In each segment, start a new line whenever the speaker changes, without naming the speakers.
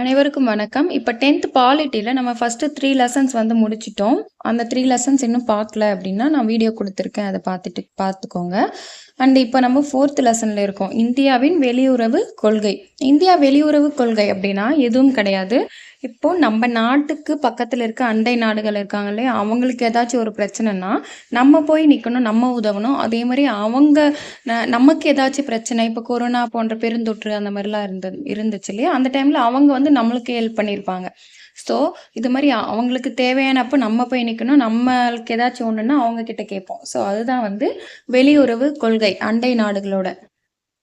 அனைவருக்கும் வணக்கம். இப்ப 10th பாலிட்டில நம்ம ஃபர்ஸ்ட் 3 லெசன்ஸ் வந்து முடிச்சுட்டோம். அந்த 3 லெசன்ஸ் இன்னும் பார்க்கல அப்படின்னா, நான் வீடியோ குடுத்துருக்கேன். அத பார்த்துக்கோங்க. அண்ட் இப்ப நம்ம 4th லெசன்ல இருக்கோம். இந்தியாவின் வெளியுறவு கொள்கை. இந்தியா வெளியுறவு கொள்கை அப்படின்னா எதுவும் கிடையாது. இப்போ நம்ம நாட்டுக்கு பக்கத்துல இருக்க அண்டை நாடுகள் இருக்காங்க இல்லையா? அவங்களுக்கு ஏதாச்சும் ஒரு பிரச்சனைன்னா, நம்ம போய் நிக்கணும், நம்ம உதவணும். அதே மாரி அவங்க நமக்கு ஏதாச்சும் பிரச்சனை, இப்போ கொரோனா போன்ற பெருந்தொற்று அந்த மாதிரிலாம் இருந்துச்சு இல்லையா? அந்த டைம்ல அவங்க வந்து நம்மளுக்கு ஹெல்ப் பண்ணியிருப்பாங்க. ஸோ இது மாதிரி அவங்களுக்கு தேவையானப்போ நம்ம போய் நிற்கணும். நம்மளுக்கு ஏதாச்சும் ஒன்றுன்னா அவங்க கிட்ட கேட்போம். ஸோ அதுதான் வந்து வெளியுறவு கொள்கை அண்டை நாடுகளோட.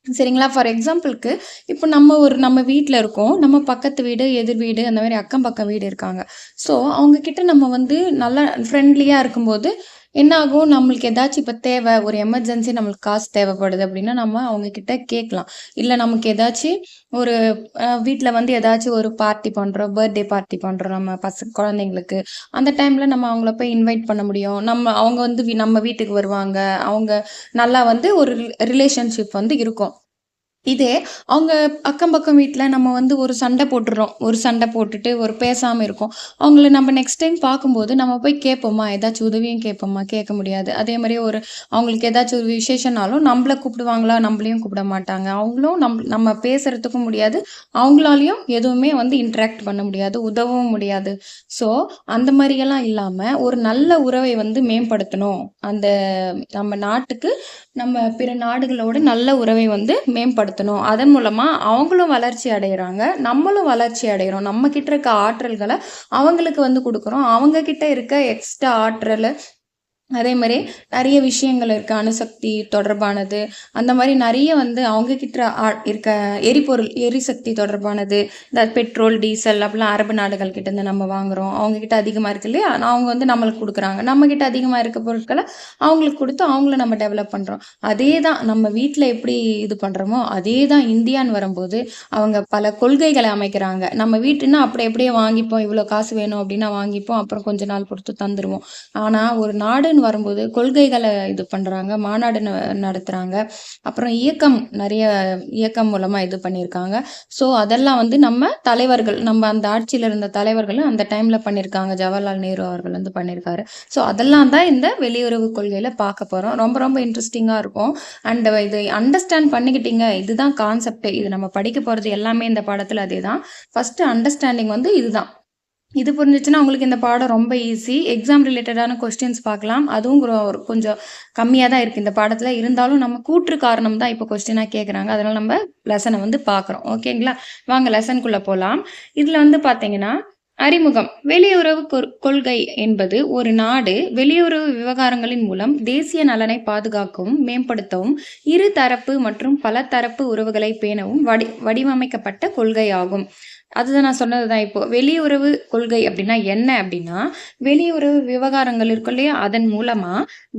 சரிங்களா? ஃபார் எக்ஸாம்பிளுக்கு இப்போ நம்ம வீட்டில் இருக்கோம். நம்ம பக்கத்து வீடு, எதிர் வீடு அந்த மாதிரி அக்கம் பக்கம் வீடு இருக்காங்க. ஸோ அவங்க கிட்ட நம்ம வந்து நல்லா ஃப்ரெண்ட்லியாக இருக்கும்போது என்ன ஆகும், நம்மளுக்கு ஏதாச்சும் இப்போ தேவை, ஒரு எமர்ஜென்சி நம்மளுக்கு காசு தேவைப்படுது அப்படின்னா நம்ம அவங்க கிட்ட கேட்கலாம். இல்லை நமக்கு ஏதாச்சும் ஒரு வீட்டில் வந்து ஏதாச்சும் ஒரு பார்ட்டி பண்ணுறோம், பர்த்டே பார்ட்டி பண்ணுறோம் நம்ம குழந்தைங்களுக்கு. அந்த டைமில் நம்ம அவங்கள போய் இன்வைட் பண்ண முடியும். அவங்க வந்து நம்ம வீட்டுக்கு வருவாங்க. அவங்க நல்லா வந்து ஒரு ரிலேஷன்ஷிப் வந்து இருக்கும். இதே அவங்க அக்கம் பக்கம் வீட்ல நம்ம வந்து ஒரு சண்டை போட்டுடுறோம். ஒரு சண்டை போட்டுட்டு ஒரு பேசாம இருக்கோம். அவங்கள நம்ம நெக்ஸ்ட் டைம் பார்க்கும்போது நம்ம போய் கேட்போமா? ஏதாச்சும் உதவியும் கேட்போமா? கேட்க முடியாது. அதே மாரி அவங்களுக்கு ஏதாச்சும் ஒரு விசேஷம்னாலும் நம்மள கூப்பிடுவாங்களா? நம்மளையும் கூப்பிட மாட்டாங்க. அவங்களும் நம்ம பேசுறதுக்கும் முடியாது. அவங்களாலயும் எதுவுமே வந்து இன்டராக்ட் பண்ண முடியாது. உதவவும் முடியாது. ஸோ அந்த மாரியெல்லாம் இல்லாம ஒரு நல்ல உறவை வந்து மேம்படுத்தணும். அந்த நம்ம நாட்டுக்கு நம்ம பிற நாடுகளோட நல்ல உறவை வந்து மேம்படுத்தணும். அதன் மூலமா அவங்களும் வளர்ச்சி அடையறாங்க. நம்மளும் வளர்ச்சி அடையறோம். நம்ம கிட்ட இருக்க ஆற்றல்கள அவங்களுக்கு வந்து குடுக்குறோம். அவங்க கிட்ட இருக்க எக்ஸ்ட்ரா ஆற்றல அதே மாரி நெறைய விஷயங்கள் இருக்கு. அணுசக்தி தொடர்பானது. அந்த மாரி நெறைய வந்து அவங்க கிட்ட இருக்க எரிசக்தி தொடர்பானது. இந்த பெட்ரோல், டீசல் அப்படிலாம் அரபு நாடுகள் கிட்ட இருந்து நம்ம வாங்குறோம். அவங்க கிட்ட அதிகமா இருக்கு இல்லையா? அவங்க வந்து நம்மளுக்கு குடுக்குறாங்க. நம்ம கிட்ட அதிகமா இருக்க பொருட்கள அவங்களுக்கு குடுத்து அவங்கள நம்ம டெவலப் பண்றோம். அதே தான் நம்ம வீட்ல எப்படி இது பண்றோமோ, அதே தான் இந்தியான்னு வரும்போது, அவங்க பல கொள்கைகள அமைக்கிறாங்க. நம்ம வீட்டுன்னா அப்படி அப்படியே வாங்கிப்போம். இவ்வளோ காசு வேணும் அப்படின்னா வாங்கிப்போம். அப்புறம் கொஞ்ச நாள் பொறுத்து தந்துருவோம். ஆனா ஒரு நாடுன்னு வரும்போது கொள்கைகளை இது பண்றாங்க. மாநாடு நடத்துறாங்க. அப்புறம் நிறைய இயக்கம் மூலமா இது பண்ணியிருக்காங்க. ஸோ அதெல்லாம் வந்து நம்ம தலைவர்கள், நம்ம அந்த ஆட்சியில இருந்த தலைவர்கள் அந்த டைம்ல பண்ணியிருக்காங்க. ஜவஹர்லால் நேரு அவர்கள் வந்து பண்ணியிருக்காரு. ஸோ அதெல்லாம் தான் இந்த வெளியுறவு கொள்கையில பார்க்க போறோம். ரொம்ப ரொம்ப இன்ட்ரெஸ்டிங்கா இருக்கும். அண்ட் இது அண்டர்ஸ்டாண்ட் பண்ணிக்கிட்டீங்க. இதுதான் கான்செப்ட். இது நம்ம படிக்க போறது எல்லாமே இந்த பாடத்துல அதேதான். ஃபர்ஸ்ட் அண்டர்ஸ்டாண்டிங் வந்து இதுதான். இது புரிஞ்சுச்சுன்னா உங்களுக்கு இந்த பாடம் ரொம்ப ஈஸி. எக்ஸாம் ரிலேட்டடான கொஸ்டின்ஸ் பார்க்கலாம். அதுவும் கொஞ்சம் கம்மியாக தான் இருக்குது இந்த பாடத்தில். இருந்தாலும் நம்ம கூற்று காரணம் தான் இப்போ கொஸ்டினாக கேட்குறாங்க. அதனால் நம்ம லெசனை வந்து பார்க்குறோம். ஓகேங்களா? வாங்க லெசனுக்குள்ளே போகலாம். இதில் வந்து பார்த்தீங்கன்னா அறிமுகம். வெளியுறவு கொள்கை என்பது ஒரு நாடு வெளியுறவு விவகாரங்களின் மூலம் தேசிய நலனை பாதுகாக்கவும் மேம்படுத்தவும் இரு தரப்பு மற்றும் பல தரப்பு உறவுகளை பேணவும் வடிவமைக்கப்பட்ட கொள்கையாகும். அதுதான் நான் சொன்னதுதான். இப்போ வெளியுறவு கொள்கை அப்படின்னா என்ன அப்படின்னா, வெளியுறவு விவகாரங்கள் இருக்கும் இல்லையா? அதன் மூலமா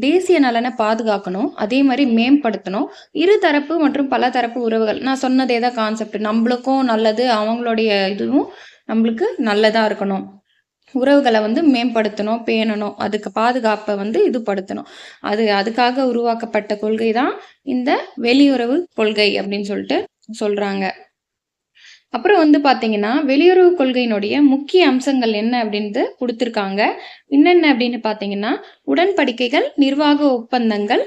தேசிய நலனை பாதுகாக்கணும். அதே மாதிரி மேம்படுத்தணும். இரு தரப்பு மற்றும் பல தரப்பு உறவுகள். நான் சொன்னதே தான் கான்செப்ட். நம்மளுக்கும் நல்லது, அவங்களுடைய இதுவும் நம்மளுக்கு நல்லதா இருக்கணும். உறவுகளை வந்து மேம்படுத்தணும், பேணணும். அதுக்கு பாதுகாப்பை வந்து இது படுத்தணும். அதுக்காக உருவாக்கப்பட்ட கொள்கை தான் இந்த வெளியுறவு கொள்கை அப்படின்னு சொல்லிட்டு சொல்றாங்க. அப்புறம் வந்து பார்த்தீங்கன்னா, வெளியுறவு கொள்கையினுடைய முக்கிய அம்சங்கள் என்ன அப்படின்ட்டு குடுத்துருக்காங்க. என்னென்ன அப்படின்னு பார்த்தீங்கன்னா, உடன்படிக்கைகள், நிர்வாக ஒப்பந்தங்கள்,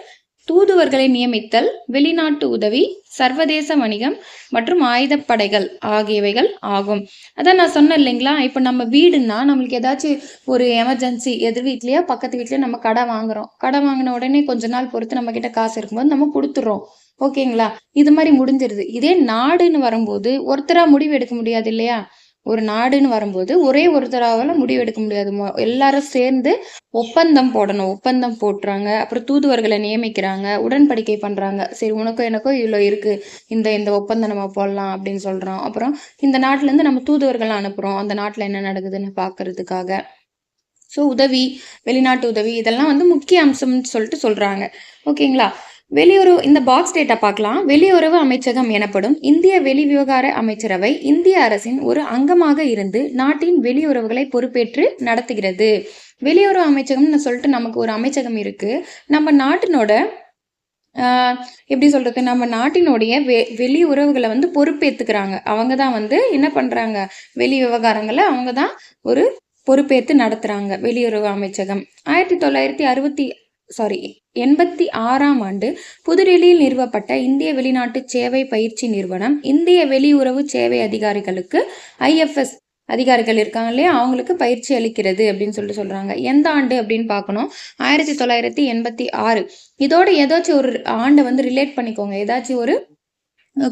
தூதுவர்களை நியமித்தல், வெளிநாட்டு உதவி, சர்வதேச வணிகம் மற்றும் ஆயுதப்படைகள் ஆகியவைகள் ஆகும். அதான் நான் சொன்னேன் இல்லைங்களா? இப்போ நம்ம வீடுன்னா நம்மளுக்கு ஏதாச்சும் ஒரு எமர்ஜென்சி எதிர் வீட்லயோ பக்கத்து வீட்லயோ நம்ம கடை வாங்குறோம். கடை வாங்கின உடனே கொஞ்ச நாள் பொறுத்து நம்ம கிட்ட காசு இருக்கும்போது நம்ம கொடுத்துடுறோம். ஓகேங்களா? இது மாதிரி முடிஞ்சிருது. இதே நாடுன்னு வரும்போது ஒருத்தரா முடிவு எடுக்க முடியாது இல்லையா? ஒரு நாடுன்னு வரும்போது ஒரே ஒருத்தரால முடிவு எடுக்க முடியாது. எல்லாரும் சேர்ந்து ஒப்பந்தம் போடணும். ஒப்பந்தம் போட்டுறாங்க. அப்புறம் தூதுவர்களை நியமிக்கிறாங்க. உடன்படிக்கை பண்றாங்க. சரி உனக்கும் எனக்கும் இவ்வளோ இருக்கு. இந்த இந்த ஒப்பந்தம் நம்ம போடலாம் அப்படின்னு சொல்றோம். அப்புறம் இந்த நாட்டுல இருந்து நம்ம தூதுவர்களை அனுப்புறோம். அந்த நாட்டுல என்ன நடக்குதுன்னு பாக்குறதுக்காக. ஸோ உதவி, வெளிநாட்டு உதவி இதெல்லாம் வந்து முக்கிய அம்சம்னு சொல்லிட்டு சொல்றாங்க. ஓகேங்களா? வெளியுறவு இந்த பாக்ஸ் டேட்டா பார்க்கலாம். வெளியுறவு அமைச்சகம் எனப்படும் இந்திய வெளிவிவகார அமைச்சரவை இந்திய அரசின் ஒரு அங்கமாக இருந்து நாட்டின் வெளியுறவுகளை பொறுப்பேற்று நடத்துகிறது. வெளியுறவு அமைச்சகம்னு சொல்லிட்டு நமக்கு ஒரு அமைச்சகம் இருக்கு. நம்ம நாட்டினோட எப்படி சொல்கிறது, நம்ம நாட்டினுடைய வெளி உறவுகளை வந்து பொறுப்பேற்றுக்கிறாங்க. அவங்க தான் வந்து என்ன பண்ணுறாங்க, வெளி விவகாரங்களை அவங்க தான் ஒரு பொறுப்பேற்று நடத்துகிறாங்க வெளியுறவு அமைச்சகம். 1986ஆம் ஆண்டு புதுடெல்லியில் நிறுவப்பட்ட இந்திய வெளிநாட்டு சேவை பயிற்சி நிறுவனம் இந்திய வெளியுறவு சேவை அதிகாரிகளுக்கு IFS அதிகாரிகள் இருக்காங்க இல்லையா, அவங்களுக்கு பயிற்சி அளிக்கிறது அப்படின்னு சொல்கிறாங்க. எந்த ஆண்டு அப்படின்னு பார்க்கணும், 1986. இதோட ஏதாச்சும் ஒரு ஆண்டை வந்து ரிலேட் பண்ணிக்கோங்க, ஏதாச்சும் ஒரு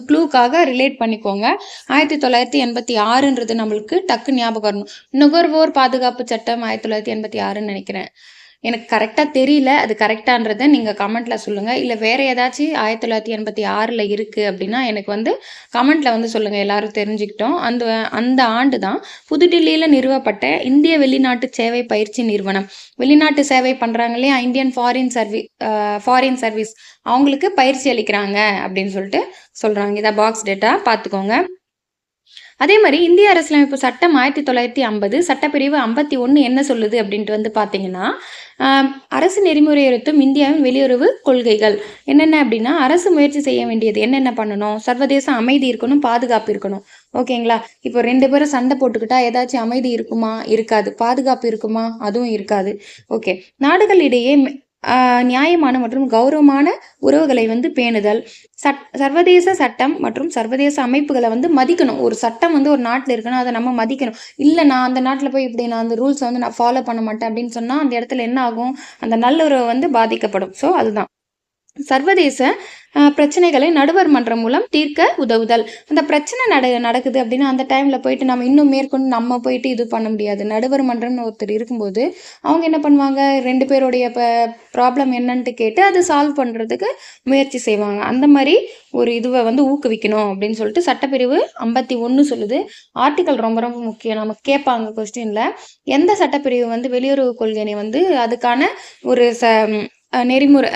க்ளூக்காக ரிலேட் பண்ணிக்கோங்க. 1986ன்றது நம்மளுக்கு டக்கு ஞாபகம் வரணும். நுகர்வோர் பாதுகாப்பு சட்டம் 1986ன்னு நினைக்கிறேன். எனக்கு கரெக்டாக தெரியல, அது கரெக்டான்றதை நீங்கள் கமெண்ட்டில் சொல்லுங்கள். இல்லை வேறு ஏதாச்சும் 1986 இருக்குது அப்படின்னா எனக்கு வந்து கமெண்ட்டில் வந்து சொல்லுங்கள், எல்லோரும் தெரிஞ்சுக்கிட்டோம். அந்த ஆண்டு தான் புதுடில்லியில் நிறுவப்பட்ட இந்திய வெளிநாட்டு சேவை பயிற்சி நிறுவனம். வெளிநாட்டு சேவை பண்ணுறாங்க இல்லையா, இந்தியன் ஃபாரின் சர்வீஸ், அவங்களுக்கு பயிற்சி அளிக்கிறாங்க அப்படின்னு சொல்லிட்டு சொல்கிறாங்க. இதை பாக்ஸ் டேட்டா பார்த்துக்கோங்க. அதே மாதிரி இந்திய அரசியலமைப்பு சட்டம் 1950 சட்டப்பிரிவு 51 என்ன சொல்லுது அப்படின்ட்டு வந்து பார்த்தீங்கன்னா, அரசு நெறிமுறையுறுத்தும் இந்தியாவின் வெளியுறவு கொள்கைகள் என்னென்ன அப்படின்னா, அரசு முயற்சி செய்ய வேண்டியது என்னென்ன பண்ணணும், சர்வதேச அமைதி இருக்கணும், பாதுகாப்பு இருக்கணும். ஓகேங்களா? இப்போ 2 பேரும் சண்டை போட்டுக்கிட்டா ஏதாச்சும் அமைதி இருக்குமா? இருக்காது. பாதுகாப்பு இருக்குமா? அதுவும் இருக்காது. ஓகே. நாடுகளிடையே நியாயமான மற்றும் கௌரவமான உறவுகளை வந்து பேணுதல், சர்வதேச சட்டம் மற்றும் சர்வதேச அமைப்புகளை வந்து மதிக்கணும். ஒரு சட்டம் வந்து ஒரு நாட்டில் இருக்குன்னா அதை நம்ம மதிக்கணும். இல்லை நான் அந்த நாட்டில் போய் இப்படி நான் அந்த ரூல்ஸை வந்து நான் ஃபாலோ பண்ண மாட்டேன் அப்படின்னு சொன்னால் அந்த இடத்துல என்ன ஆகும், அந்த நல்லுறவு வந்து பாதிக்கப்படும். ஸோ அதுதான். சர்வதேச பிரச்சனைகளை நடுவர் மன்றம் மூலம் தீர்க்க உதவுதல். அந்த பிரச்சனை நடக்குது அப்படின்னா அந்த டைமில் போயிட்டு நம்ம இன்னும் மேற்கொண்டு நம்ம போயிட்டு இது பண்ண முடியாது. நடுவர் மன்றம்னு ஒருத்தர் இருக்கும்போது அவங்க என்ன பண்ணுவாங்க, 2 பேருடைய ப்ராப்ளம் என்னன்ட்டு கேட்டு அதை சால்வ் பண்ணுறதுக்கு முயற்சி செய்வாங்க. அந்த மாதிரி ஒரு இதுவை வந்து ஊக்குவிக்கணும் அப்படின்னு சொல்லிட்டு சட்டப்பிரிவு 51 சொல்லுது. ஆர்டிக்கல் ரொம்ப ரொம்ப முக்கியம், நமக்கு கேட்பாங்க கொஸ்டினில். எந்த சட்டப்பிரிவு வந்து வெளியுறவு கொள்கையை வந்து அதுக்கான ஒரு நெறிமுறை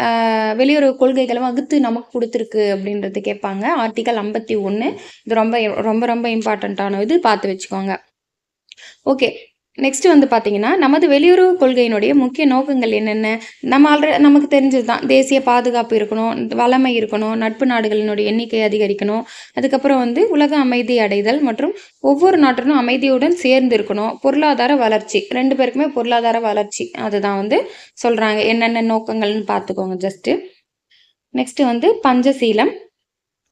வெளியுறவு கொள்கைகளை வகுத்து நமக்கு கொடுத்துருக்கு அப்படின்றது கேட்பாங்க. ஆர்டிக்கல் 51. இது ரொம்ப ரொம்ப ரொம்ப இம்பார்ட்டண்ட்டான இது, பார்த்து வச்சுக்கோங்க. ஓகே. நெக்ஸ்ட் வந்து பார்த்தீங்கன்னா, நமது வெளியுறவு கொள்கையினுடைய முக்கிய நோக்கங்கள் என்னென்ன, நமக்கு தெரிஞ்சது தான். தேசிய பாதுகாப்பு இருக்கணும், வளமை இருக்கணும், நட்பு நாடுகளினுடைய எண்ணிக்கை அதிகரிக்கணும், அதுக்கப்புறம் வந்து உலக அமைதி அடைதல் மற்றும் ஒவ்வொரு நாட்டிலும் அமைதியுடன் சேர்ந்து இருக்கணும், பொருளாதார வளர்ச்சி, 2 பேருக்குமே பொருளாதார வளர்ச்சி, அதுதான் வந்து சொல்கிறாங்க. என்னென்ன நோக்கங்கள்னு பார்த்துக்கோங்க ஜஸ்ட்டு. நெக்ஸ்ட்டு வந்து பஞ்சசீலம்.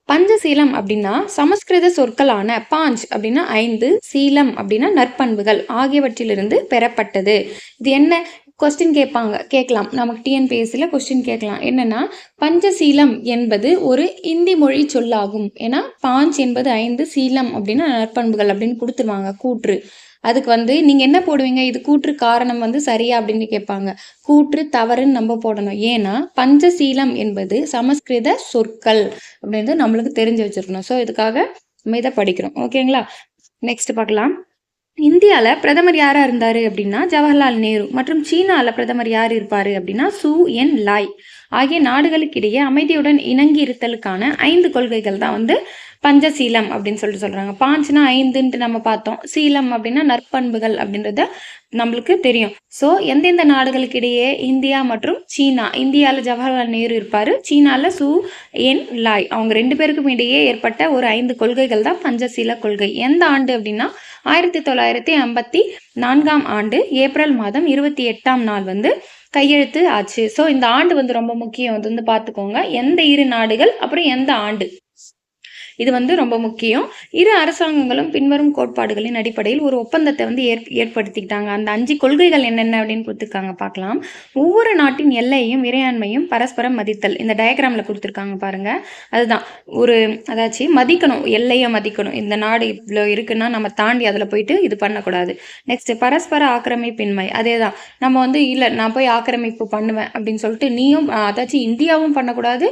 பஞ்சசீலம் அப்படின்னா சமஸ்கிருத சொற்களான பாஞ்ச் அப்படின்னா 5, சீலம் அப்படின்னா நற்பண்புகள் ஆகியவற்றிலிருந்து பெறப்பட்டது. இது என்ன கொஸ்டின் கேட்கலாம், நமக்கு டிஎன்பிஎஸ்சியில் கொஸ்டின் கேட்கலாம். என்னன்னா, பஞ்சசீலம் என்பது ஒரு இந்தி மொழி சொல்லாகும். ஏன்னா பாஞ்ச் என்பது 5, சீலம் அப்படின்னா நற்பண்புகள் அப்படின்னு கொடுத்துருவாங்க கூற்று. அதுக்கு வந்து நீங்கள் என்ன போடுவீங்க, இது கூற்று காரணம் வந்து சரியா அப்படின்னு கேட்பாங்க. கூற்று தவறுன்னு நம்ம போடணும். ஏன்னா பஞ்சசீலம் என்பது சமஸ்கிருத சொற்கள் அப்படின்றது நம்மளுக்கு தெரிஞ்சு வச்சிருக்கணும். ஸோ இதுக்காக நம்ம இதை படிக்கிறோம். ஓகேங்களா? நெக்ஸ்ட் பார்க்கலாம். இந்தியாவில் பிரதமர் யாராக இருந்தார் அப்படின்னா ஜவஹர்லால் நேரு. மற்றும் சீனாவில் பிரதமர் யார் இருப்பார் அப்படின்னா சூ என் லாய். ஆகிய நாடுகளுக்கிடையே அமைதியுடன் இணங்கி இருத்தலுக்கான 5 கொள்கைகள் தான் வந்து பஞ்சசீலம் அப்படின்னு சொல்லிட்டு சொல்கிறாங்க. பாஞ்சுனா 5ன்ட்டு நம்ம பார்த்தோம். சீலம் அப்படின்னா நற்பண்புகள் அப்படின்றத நம்மளுக்கு தெரியும். ஸோ எந்தெந்த நாடுகளுக்கு இடையே, இந்தியா மற்றும் சீனா. இந்தியாவில் ஜவஹர்லால் நேரு இருப்பார், சீனாவில் சூ என் லாய். அவங்க 2 பேருக்கும் இடையே ஏற்பட்ட ஒரு 5 கொள்கைகள் தான் பஞ்சசீல கொள்கை. எந்த ஆண்டு அப்படின்னா 1954ஆம் ஆண்டு ஏப்ரல் மாதம் 28ஆம் நாள் வந்து கையெழுத்து ஆச்சு. ஸோ இந்த ஆண்டு வந்து ரொம்ப முக்கியம், அது வந்து பார்த்துக்கோங்க. எந்த 2 நாடுகள் அப்புறம் எந்த ஆண்டு, இது வந்து ரொம்ப முக்கியம். இரு அரசாங்கங்களும் பின்வரும் கோட்பாடுகளின் அடிப்படையில் ஒரு ஒப்பந்தத்தை வந்து ஏற்படுத்திக்கிட்டாங்க. அந்த 5 கொள்கைகள் என்னென்ன அப்படின்னு கொடுத்துருக்காங்க, பார்க்கலாம். ஒவ்வொரு நாட்டின் எல்லையையும் இறையாண்மையும் பரஸ்பரம் மதித்தல். இந்த டயக்ராமில் கொடுத்துருக்காங்க பாருங்க. அதுதான் அதாச்சும் மதிக்கணும், எல்லையை மதிக்கணும். இந்த நாடு இவ்வளோ இருக்குன்னா நம்ம தாண்டி அதில் போயிட்டு இது பண்ணக்கூடாது. நெக்ஸ்ட் பரஸ்பர ஆக்கிரமிப்பின்மை. அதே தான், நம்ம வந்து இல்லை நான் போய் ஆக்கிரமிப்பு பண்ணுவேன் அப்படின்னு சொல்லிட்டு நீயும், அதாச்சும் இந்தியாவும் பண்ணக்கூடாது,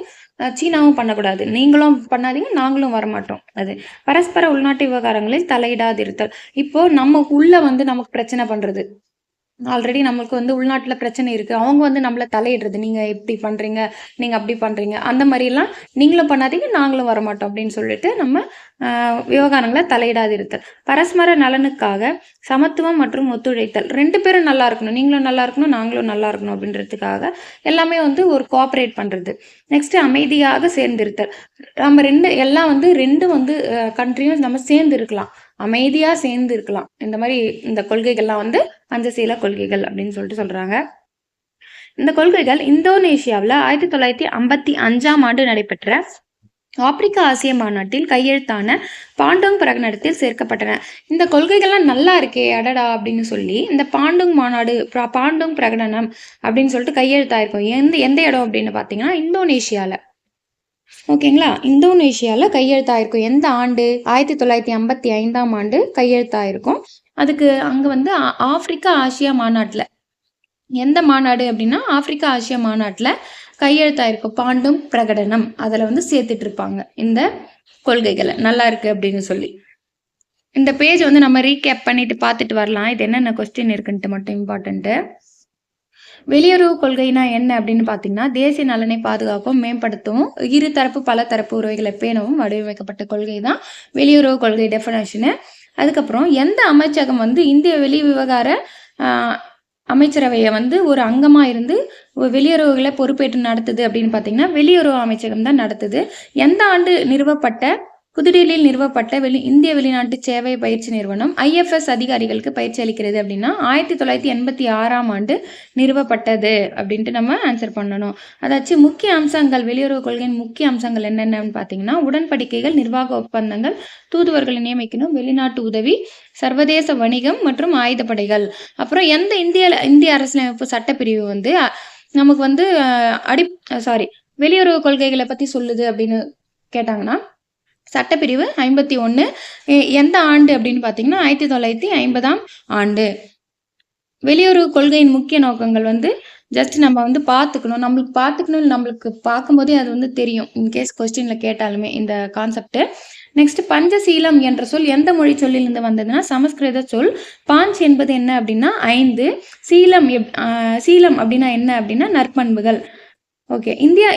சீனாவும் பண்ணக்கூடாது, நீங்களும் பண்ணாதீங்க நாங்களும் வரமாட்டோம். அது பரஸ்பர உள்நாட்டு விவகாரங்களில் தலையிடாதிருத்தல். இப்போ நம்ம உள்ள வந்து நமக்கு பிரச்சனை பண்றது, ஆல்ரெடி நம்மளுக்கு வந்து உள்நாட்டுல பிரச்சனை இருக்கு. அவங்க வந்து நம்மள தலையிடுறது. நீங்க இப்படி பண்றீங்க, நீங்க அப்படி பண்றீங்க. அந்த மாரிலாம் நீங்களும் பண்ணாதீங்க, நாங்களும் வரமாட்டோம் அப்படின்னு சொல்லிட்டு நம்ம விவகாரங்கள தலையிடாதிருத்தல். பரஸ்பர நலனுக்காக சமத்துவம் மற்றும் ஒத்துழைத்தல். 2 பேரும் நல்லா இருக்கணும். நீங்களும் நல்லா இருக்கணும், நாங்களும் நல்லா இருக்கணும் அப்படின்றதுக்காக எல்லாமே வந்து ஒரு கோஆப்பரேட் பண்றது. நெக்ஸ்ட் அமைதியாக சேர்ந்திருத்தல். நம்ம 2 எல்லாம் வந்து 2 வந்து கண்ட்ரியும் நம்ம சேர்ந்து இருக்கலாம். அமைதியா சேர்ந்து இருக்கலாம். இந்த மாதிரி இந்த கொள்கைகள்லாம் வந்து பஞ்சசீல கொள்கைகள் அப்படின்னு சொல்லிட்டு சொல்றாங்க. இந்த கொள்கைகள் இந்தோனேஷியாவில் 1955ஆம் ஆண்டு நடைபெற்ற ஆப்பிரிக்கா ஆசிய மாநாட்டில் கையெழுத்தான பாண்டோங் பிரகடனத்தில் சேர்க்கப்பட்டன. இந்த கொள்கைகள்லாம் நல்லா இருக்கே அடடா அப்படின்னு சொல்லி இந்த பாண்டோங் மாநாடு பாண்டோங் பிரகடனம் அப்படின்னு சொல்லிட்டு கையெழுத்தாயிருக்கும். எந்த இடம் அப்படின்னு பார்த்தீங்கன்னா இந்தோனேஷியாவில். ஓகேங்களா, இந்தோனேஷியாவில் கையெழுத்தாயிருக்கும். எந்த ஆண்டு? 1955ஆம் ஆண்டு கையெழுத்தாயிருக்கும். அதுக்கு அங்கே வந்து ஆப்பிரிக்கா ஆசியா மாநாட்டில், எந்த மாநாடு அப்படின்னா ஆப்பிரிக்கா ஆசியா மாநாட்டில் கையெழுத்தாயிருக்கும் பாண்டும் பிரகடனம். அதில் வந்து சேர்த்துட்டு இருப்பாங்க இந்த கொள்கைகளை. நல்லா இருக்கு அப்படின்னு சொல்லி இந்த பேஜ் வந்து நம்ம ரீகேப் பண்ணிட்டு பார்த்துட்டு வரலாம். இது என்னென்ன கொஸ்டின் இருக்குன்ட்டு மட்டும் இம்பார்ட்டன்ட்டு. வெளியுறவு கொள்கைனா என்ன அப்படின்னு பார்த்தீங்கன்னா, தேசிய நலனை பாதுகாக்கவும் மேம்படுத்தவும் இருதரப்பு பல தரப்பு உறவுகளை பேணவும் வடிவமைக்கப்பட்ட கொள்கை தான் வெளியுறவு கொள்கை டெஃபினேஷனு. அதுக்கப்புறம் எந்த அமைச்சகம் வந்து இந்திய வெளி விவகார அமைச்சரவையை வந்து ஒரு அங்கமாக இருந்து வெளியுறவுகளை பொறுப்பேற்று நடத்துது அப்படின்னு பார்த்தீங்கன்னா வெளியுறவு அமைச்சகம் தான் நடத்துது. எந்த ஆண்டு நிறுவப்பட்ட புதுடெல்லியில் நிறுவப்பட்ட இந்திய வெளிநாட்டு சேவை பயிற்சி நிறுவனம் IFS அதிகாரிகளுக்கு பயிற்சி அளிக்கிறது அப்படின்னா 1986ஆம் ஆண்டு நிறுவப்பட்டது அப்படின்ட்டு நம்ம ஆன்சர் பண்ணணும். அதாச்சும் முக்கிய அம்சங்கள், வெளியுறவு கொள்கையின் முக்கிய அம்சங்கள் என்னென்னு பார்த்தீங்கன்னா உடன்படிக்கைகள், நிர்வாக ஒப்பந்தங்கள், தூதுவர்களை நியமிக்கணும், வெளிநாட்டு உதவி, சர்வதேச வணிகம் மற்றும் ஆயுதப்படைகள். அப்புறம் எந்த இந்திய அரசியலமைப்பு சட்டப்பிரிவு வந்து நமக்கு வந்து வெளியுறவு கொள்கைகளை பற்றி சொல்லுது அப்படின்னு கேட்டாங்கன்னா சட்டப்பிரிவு 51. எந்த ஆண்டு அப்படின்னு பார்த்தீங்கன்னா 1950ஆம் ஆண்டு. வெளியுறவு கொள்கையின் முக்கிய நோக்கங்கள் வந்து ஜஸ்ட் நம்ம வந்து பார்த்துக்கணும். நம்மளுக்கு பார்க்கும்போதே அது வந்து தெரியும், இன்கேஸ் கொஸ்டினில் கேட்டாலுமே இந்த கான்செப்ட். நெக்ஸ்ட் பஞ்சசீலம் என்ற சொல் எந்த மொழி சொல்லிலிருந்து வந்ததுன்னா சமஸ்கிருத சொல். பாஞ்ச் என்பது என்ன அப்படின்னா 5. சீலம் அப்படின்னா என்ன அப்படின்னா நற்பண்புகள். ஓகே, இந்தியா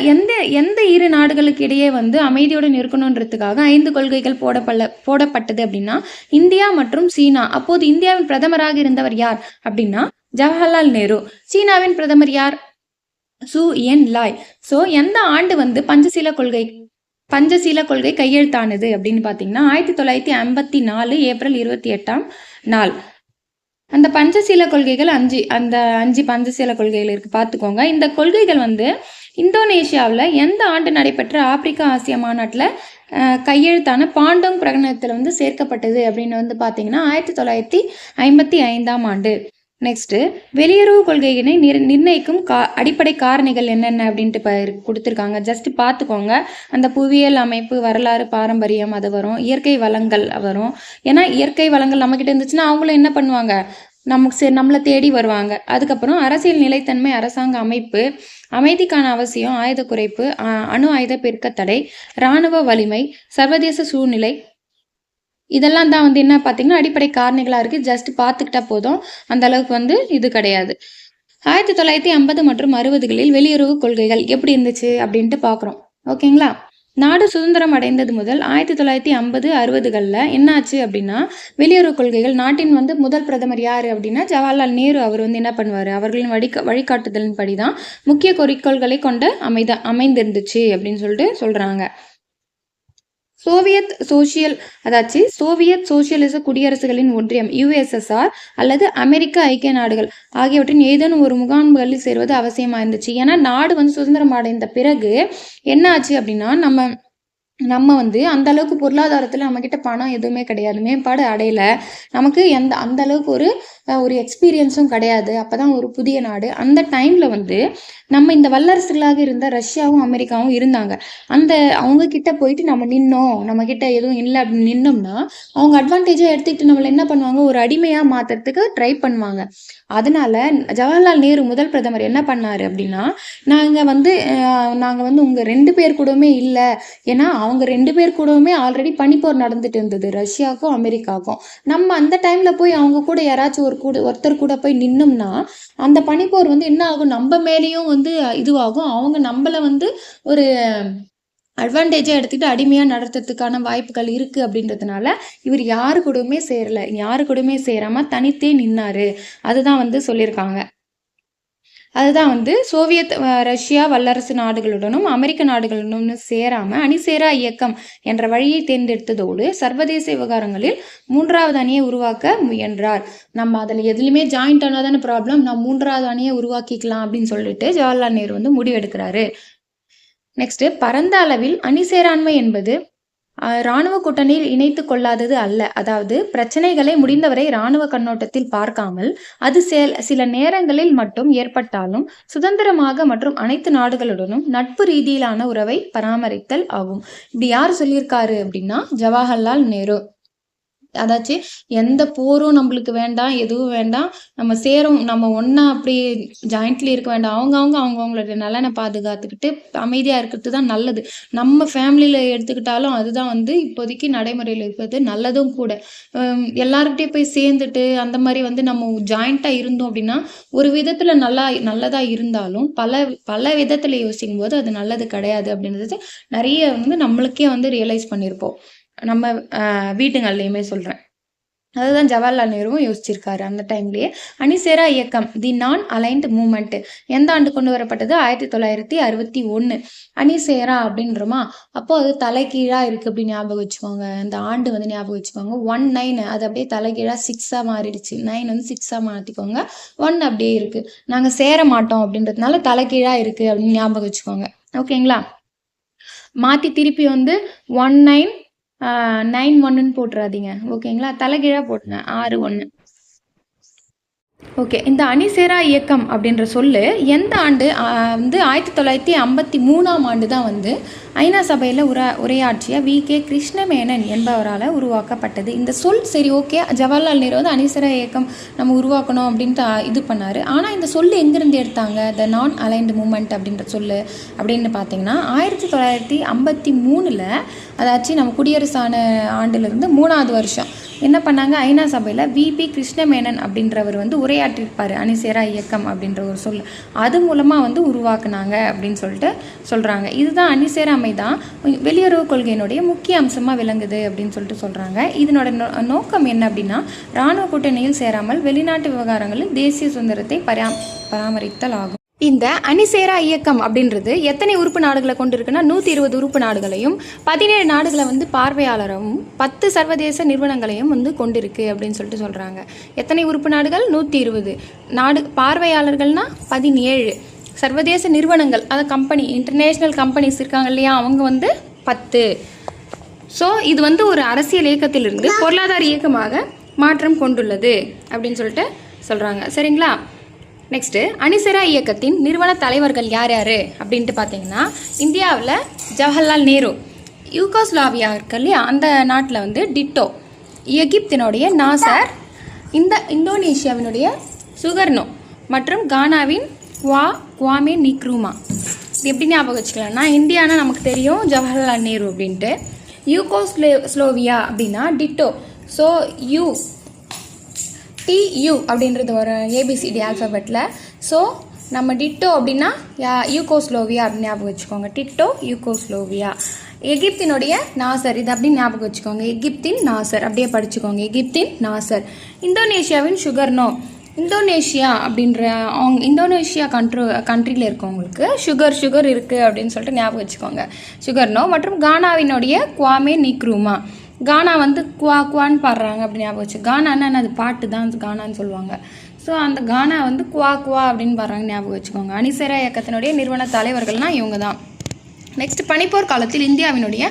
எந்த இரு நாடுகளுக்கு இடையே வந்து அமைதியுடன் இருக்கணுன்றதுக்காக 5 கொள்கைகள் போடப்பட்டது அப்படின்னா இந்தியா மற்றும் சீனா. அப்போது இந்தியாவின் பிரதமராக இருந்தவர் யார் அப்படின்னா ஜவஹர்லால் நேரு. சீனாவின் பிரதமர் யார்? சு என் லாய். ஸோ எந்த ஆண்டு வந்து பஞ்சசீல கொள்கை கையெழுத்தானது அப்படின்னு பார்த்தீங்கன்னா 1954 ஏப்ரல் 28ஆம் நாள். அந்த பஞ்சசீல கொள்கைகள் 5 பஞ்சசீல கொள்கைகள் இருக்கு, பார்த்துக்கோங்க. இந்த கொள்கைகள் வந்து இந்தோனேஷியாவில் எந்த ஆண்டு நடைபெற்ற ஆப்பிரிக்கா ஆசிய மாநாட்டில் கையெழுத்தான பாண்டோங் பிரகடனத்தில் வந்து சேர்க்கப்பட்டது அப்படின்னு வந்து பார்த்தீங்கன்னா 1955ஆம் ஆண்டு. நெக்ஸ்ட்டு வெளியுறவு கொள்கையினை நிர்ணயிக்கும் அடிப்படை காரணிகள் என்னென்ன அப்படின்ட்டு கொடுத்துருக்காங்க. ஜஸ்ட் பார்த்துக்கோங்க. அந்த புவியியல் அமைப்பு, வரலாறு, பாரம்பரியம் அது வரும். இயற்கை வளங்கள் வரும். ஏன்னா இயற்கை வளங்கள் நம்மக்கிட்ட இருந்துச்சுன்னா அவங்களும் என்ன பண்ணுவாங்க, நம்மளை தேடி வருவாங்க. அதுக்கப்புறம் அரசியல் நிலைத்தன்மை, அரசாங்க அமைப்பு, அமைதிக்கான அவசியம், ஆயுத குறைப்பு, அணு ஆயுத பெருக்கத்தடை, இராணுவ வலிமை, சர்வதேச சூழ்நிலை, இதெல்லாம் தான் வந்து என்ன பார்த்தீங்கன்னா அடிப்படை காரணிகளாக இருக்குது. ஜஸ்ட் பார்த்துக்கிட்டா போதும், அந்த அளவுக்கு வந்து இது கிடையாது. 1950 மற்றும் 60களில் வெளியுறவு கொள்கைகள் எப்படி இருந்துச்சு அப்படின்ட்டு பார்க்குறோம். ஓகேங்களா, நாடு சுதந்திரம் அடைந்தது முதல் 1950, 60களில் என்னாச்சு அப்படின்னா வெளியுறவு கொள்கைகள், நாட்டின் வந்து முதல் பிரதமர் யார் அப்படின்னா ஜவஹர்லால் நேரு. அவர் வந்து என்ன பண்ணுவார், அவர்களின் வழிகாட்டுதலின் படி தான் முக்கிய குறிக்கோள்களை கொண்டு அமைந்திருந்துச்சு அப்படின்னு சொல்லிட்டு சொல்கிறாங்க. சோவியத் சோசியலிச குடியரசுகளின் ஒன்றியம் USSR அல்லது அமெரிக்க ஐக்கிய நாடுகள் ஆகியவற்றின் ஏதேனும் ஒரு முகாம்களில் சேருவது அவசியமாக இருந்துச்சு. ஏன்னா நாடு வந்து சுதந்திரம் அடைந்த பிறகு என்ன ஆச்சு அப்படின்னா நம்ம வந்து அந்த அளவுக்கு பொருளாதாரத்தில் நம்மக்கிட்ட பணம் எதுவுமே கிடையாது, மேம்பாடு அடையலை, நமக்கு அந்த அளவுக்கு ஒரு எக்ஸ்பீரியன்ஸும் கிடையாது. அப்போ தான் ஒரு புதிய நாடு. அந்த டைமில் வந்து நம்ம இந்த வல்லரசுகளாக இருந்த ரஷ்யாவும் அமெரிக்காவும் இருந்தாங்க. அவங்க கிட்ட போயிட்டு நம்மக்கிட்ட எதுவும் இல்லை அப்படின்னு நின்னோம்னா அவங்க அட்வான்டேஜாக எடுத்துக்கிட்டு நம்மளை என்ன பண்ணுவாங்க, ஒரு அடிமையாக மாற்றுறதுக்கு ட்ரை பண்ணுவாங்க. அதனால ஜவஹர்லால் நேரு முதல் பிரதமர் என்ன பண்ணார் அப்படின்னா நாங்கள் வந்து உங்கள் 2 பேர் கூடவுமே இல்லை, ஏன்னா அவங்க 2 பேர் கூடவுமே ஆல்ரெடி பனிப்போர் நடந்துட்டு இருந்தது, ரஷ்யாவுக்கும் அமெரிக்காவுக்கும். நம்ம அந்த டைமில் போய் அவங்க கூட யாராச்சும் ஒருத்தர் கூட போய் நின்னோம்னா அந்த பனிப்போர் வந்து என்ன ஆகும், நம்ம மேலேயும் வந்து இதுவாகும், அவங்க நம்மளை வந்து ஒரு அட்வான்டேஜாக எடுத்துக்கிட்டு அடிமையாக நடத்துறதுக்கான வாய்ப்புகள் இருக்குது. அப்படின்றதுனால இவர் யாரு கூடவுமே சேரலை, யாரு கூடவுமே சேராமல் தனித்தே நின்னாரு. அதுதான் வந்து சொல்லியிருக்காங்க. அதுதான் வந்து சோவியத் ரஷ்யா வல்லரசு நாடுகளுடனும் அமெரிக்க நாடுகளுடனும் சேராமல் அணிசேரா இயக்கம் என்ற வழியை தேர்ந்தெடுத்ததோடு சர்வதேச விவகாரங்களில் 3வது அணியை உருவாக்க முயன்றார். நம்ம அதில் எதுலையுமே ஜாயிண்ட் ஆனாதான ப்ராப்ளம், நம்ம 3வது அணியை உருவாக்கிக்கலாம் அப்படின்னு சொல்லிட்டு ஜவஹர்லால் நேரு வந்து முடிவெடுக்கிறாரு. நெக்ஸ்ட், பரந்த அளவில் அணிசேராண்மை என்பது இராணுவ கூட்டணியில் இணைத்து கொள்ளாதது அல்ல. அதாவது பிரச்சனைகளை முடிந்தவரை இராணுவ கண்ணோட்டத்தில் பார்க்காமல் அது சில நேரங்களில் மட்டும் ஏற்பட்டாலும் சுதந்திரமாக மற்றும் அனைத்து நாடுகளுடனும் நட்பு ரீதியிலான உறவை பராமரித்தல் ஆகும். இப்படி யார் சொல்லியிருக்காரு அப்படின்னா ஜவஹர்லால் நேரு. அதாச்சும் எந்த போரும் நம்மளுக்கு வேண்டாம், எதுவும் வேண்டாம், நம்ம சேரும், நம்ம ஒன்றா அப்படி ஜாயிண்ட்லி இருக்க வேண்டாம், அவங்கவுங்களோட நலனை பாதுகாத்துக்கிட்டு அமைதியாக இருக்கிறது தான் நல்லது. நம்ம ஃபேமிலியில் எடுத்துக்கிட்டாலும் அதுதான் வந்து இப்போதைக்கு நடைமுறையில் இருக்கிறது நல்லதும் கூட. எல்லாருக்கிட்டையும் போய் சேர்ந்துட்டு அந்த மாதிரி வந்து நம்ம ஜாயிண்ட்டாக இருந்தோம் அப்படின்னா ஒரு விதத்தில் நல்லதாக இருந்தாலும் பல விதத்தில் யோசிக்கும் போது அது நல்லது கிடையாது அப்படின்றது நிறைய வந்து நம்மளுக்கே வந்து ரியலைஸ் பண்ணியிருப்போம், நம்ம வீட்டுங்கள்லையுமே சொல்கிறேன். அதுதான் ஜவஹர்லால் நேருவும் யோசிச்சிருக்காரு அந்த டைம்லேயே. அணிசேரா இயக்கம், தி நான் அலைன்ட் மூமெண்ட், எந்த ஆண்டு கொண்டு வரப்பட்டது? 1961. அணிசேரா அப்படின்றோமா, அப்போ அது தலைகீழாக இருக்குது அப்படின்னு ஞாபகம் வச்சுக்கோங்க. அந்த ஆண்டு வந்து ஞாபகம் வச்சுக்கோங்க. 19 அது அப்படியே தலைகீழாக 6ஆக மாறிடுச்சு. 9 வந்து 6ஆக மாற்றிக்கோங்க. 1 அப்படியே இருக்குது. நாங்கள் சேர மாட்டோம் அப்படின்றதுனால தலைகீழாக இருக்குது அப்படின்னு ஞாபகம் வச்சுக்கோங்க. ஓகேங்களா? மாற்றி திருப்பி வந்து 1991 போட்டுறாதீங்க. ஓகேங்களா? தலைகீழாக போட்டுங்க. 61. ஓகே, இந்த அணிசேரா இயக்கம் அப்படின்ற சொல்லு எந்த ஆண்டு வந்து 1953ஆம் ஆண்டு தான் வந்து ஐநா சபையில் உரையாற்றிய வி.கே. கிருஷ்ணமேனன் என்பவரால் உருவாக்கப்பட்டது. இந்த சொல் சரி ஓகே, ஜவஹர்லால் நேரு வந்து அணிசேரா இயக்கம் நம்ம உருவாக்கணும் அப்படின்ட்டு இது பண்ணார். ஆனால் இந்த சொல்லு எங்கேருந்து எடுத்தாங்க, த நான் அலைன்டு மூமெண்ட் அப்படின்ற சொல்லு அப்படின்னு பார்த்தீங்கன்னா 1953 அதாச்சும் நம்ம குடியரசான ஆண்டுலேருந்து 3வது வருஷம் என்ன பண்ணாங்க, ஐநா சபையில் வி.பி. கிருஷ்ணமேனன் அப்படின்றவர் வந்து உரையாற்றிருப்பார் அணிசேரா இயக்கம் அப்படின்ற ஒரு சொல். அது மூலமாக வந்து உருவாக்குனாங்க அப்படின்னு சொல்லிட்டு சொல்கிறாங்க. இதுதான் அணிசேராமை தான் வெளியுறவு கொள்கையினுடைய முக்கிய அம்சமாக விளங்குது அப்படின்னு சொல்லிட்டு சொல்கிறாங்க. இதனோட நோக்கம் என்ன அப்படின்னா இராணுவ கூட்டணியில் சேராமல் வெளிநாட்டு விவகாரங்களில் தேசிய சுதந்திரத்தை பராமரித்தல் ஆகும். இந்த அணிசேரா இயக்கம் அப்படின்றது எத்தனை உறுப்பு நாடுகளை கொண்டு இருக்குன்னா 120 உறுப்பு நாடுகளையும் 17 நாடுகளை வந்து பார்வையாளரும் 10 சர்வதேச நிறுவனங்களையும் வந்து கொண்டிருக்கு அப்படின்னு சொல்லிட்டு சொல்கிறாங்க. எத்தனை உறுப்பு நாடுகள்? 120 நாடு. பார்வையாளர்கள்னா 17. சர்வதேச நிறுவனங்கள், அதை கம்பெனி, இன்டர்நேஷ்னல் கம்பெனிஸ் இருக்காங்க இல்லையா, அவங்க வந்து 10. ஸோ இது வந்து ஒரு அரசியல் இயக்கத்திலிருந்து பொருளாதார இயக்கமாக மாற்றம் கொண்டுள்ளது அப்படின்னு சொல்லிட்டு சொல்கிறாங்க. சரிங்களா? நெக்ஸ்ட்டு, அணிசேரா இயக்கத்தின் நிறுவன தலைவர்கள் யார் யார் அப்படின்ட்டு பார்த்தீங்கன்னா இந்தியாவில் ஜவஹர்லால் நேரு, யூகோஸ்லாவியா இருக்கு இல்லையா அந்த நாட்டில் வந்து டிட்டோ, எகிப்தினுடைய நாசர், இந்தோனேஷியாவினுடைய சுகர்னோ மற்றும் கானாவின் குவாமே நிக்ரூமா. இது எப்படி ஞாபகம் வச்சுக்கலாம்னா இந்தியானா நமக்கு தெரியும் ஜவஹர்லால் நேரு அப்படின்ட்டு, யூகோஸ்லோவியா அப்படின்னா டிட்டோ. ஸோ TU அப்படின்றது ஒரு ABCD ஆல்ஃபபெட்டில். ஸோ நம்ம டிட்டோ அப்படின்னா யூகோஸ்லோவியா அப்படின்னு ஞாபகம் வச்சுக்கோங்க. Tito Yugoslavia. எகிப்தினுடைய நாசர், இது அப்படின்னு ஞாபகம் வச்சுக்கோங்க. எகிப்தின் நாசர் அப்படியே படிச்சுக்கோங்க. எகிப்தின் நாசர். இந்தோனேஷியாவின் சுகர்னோ. இந்தோனேஷியா அப்படின்ற இந்தோனேஷியா கண்ட்ரியில் இருக்கவங்களுக்கு சுகர் இருக்குது அப்படின்னு சொல்லிட்டு ஞாபகம் வச்சுக்கோங்க. சுகர்னோ. மற்றும் கானாவினுடைய குவாமே நிக்ரூமா. கானா வந்து குவான்னு பாடுறாங்க அப்படின்னு ஞாபகம் வச்சு. கானான்னா அது பாட்டு தான் கானான்னு சொல்லுவாங்க. ஸோ அந்த கானா வந்து குவா அப்படின்னு பாடுறாங்க ஞாபகம் வச்சுக்கோங்க. அணிசேரா இயக்கத்தினுடைய நிறுவன தலைவர்கள்னால் இவங்க தான். நெக்ஸ்ட், பனிப்போர் காலத்தில் இந்தியாவினுடைய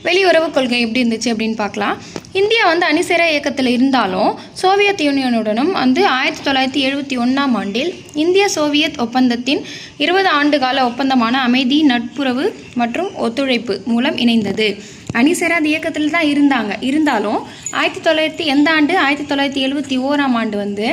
வெளியுறவு கொள்கை எப்படி இருந்துச்சு அப்படின்னு பார்க்கலாம். இந்தியா வந்து அணிசேரா இயக்கத்தில் இருந்தாலும் சோவியத் யூனியனுடனும் வந்து 1971ஆம் ஆண்டில் இந்திய சோவியத் ஒப்பந்தத்தின் 20 ஆண்டு கால ஒப்பந்தமான அமைதி, நட்புறவு மற்றும் ஒத்துழைப்பு மூலம் இணைந்தது. அணிசேரா இயக்கத்தில் தான் இருந்தாலும் எந்த ஆண்டு 1971ஆம் ஆண்டு வந்து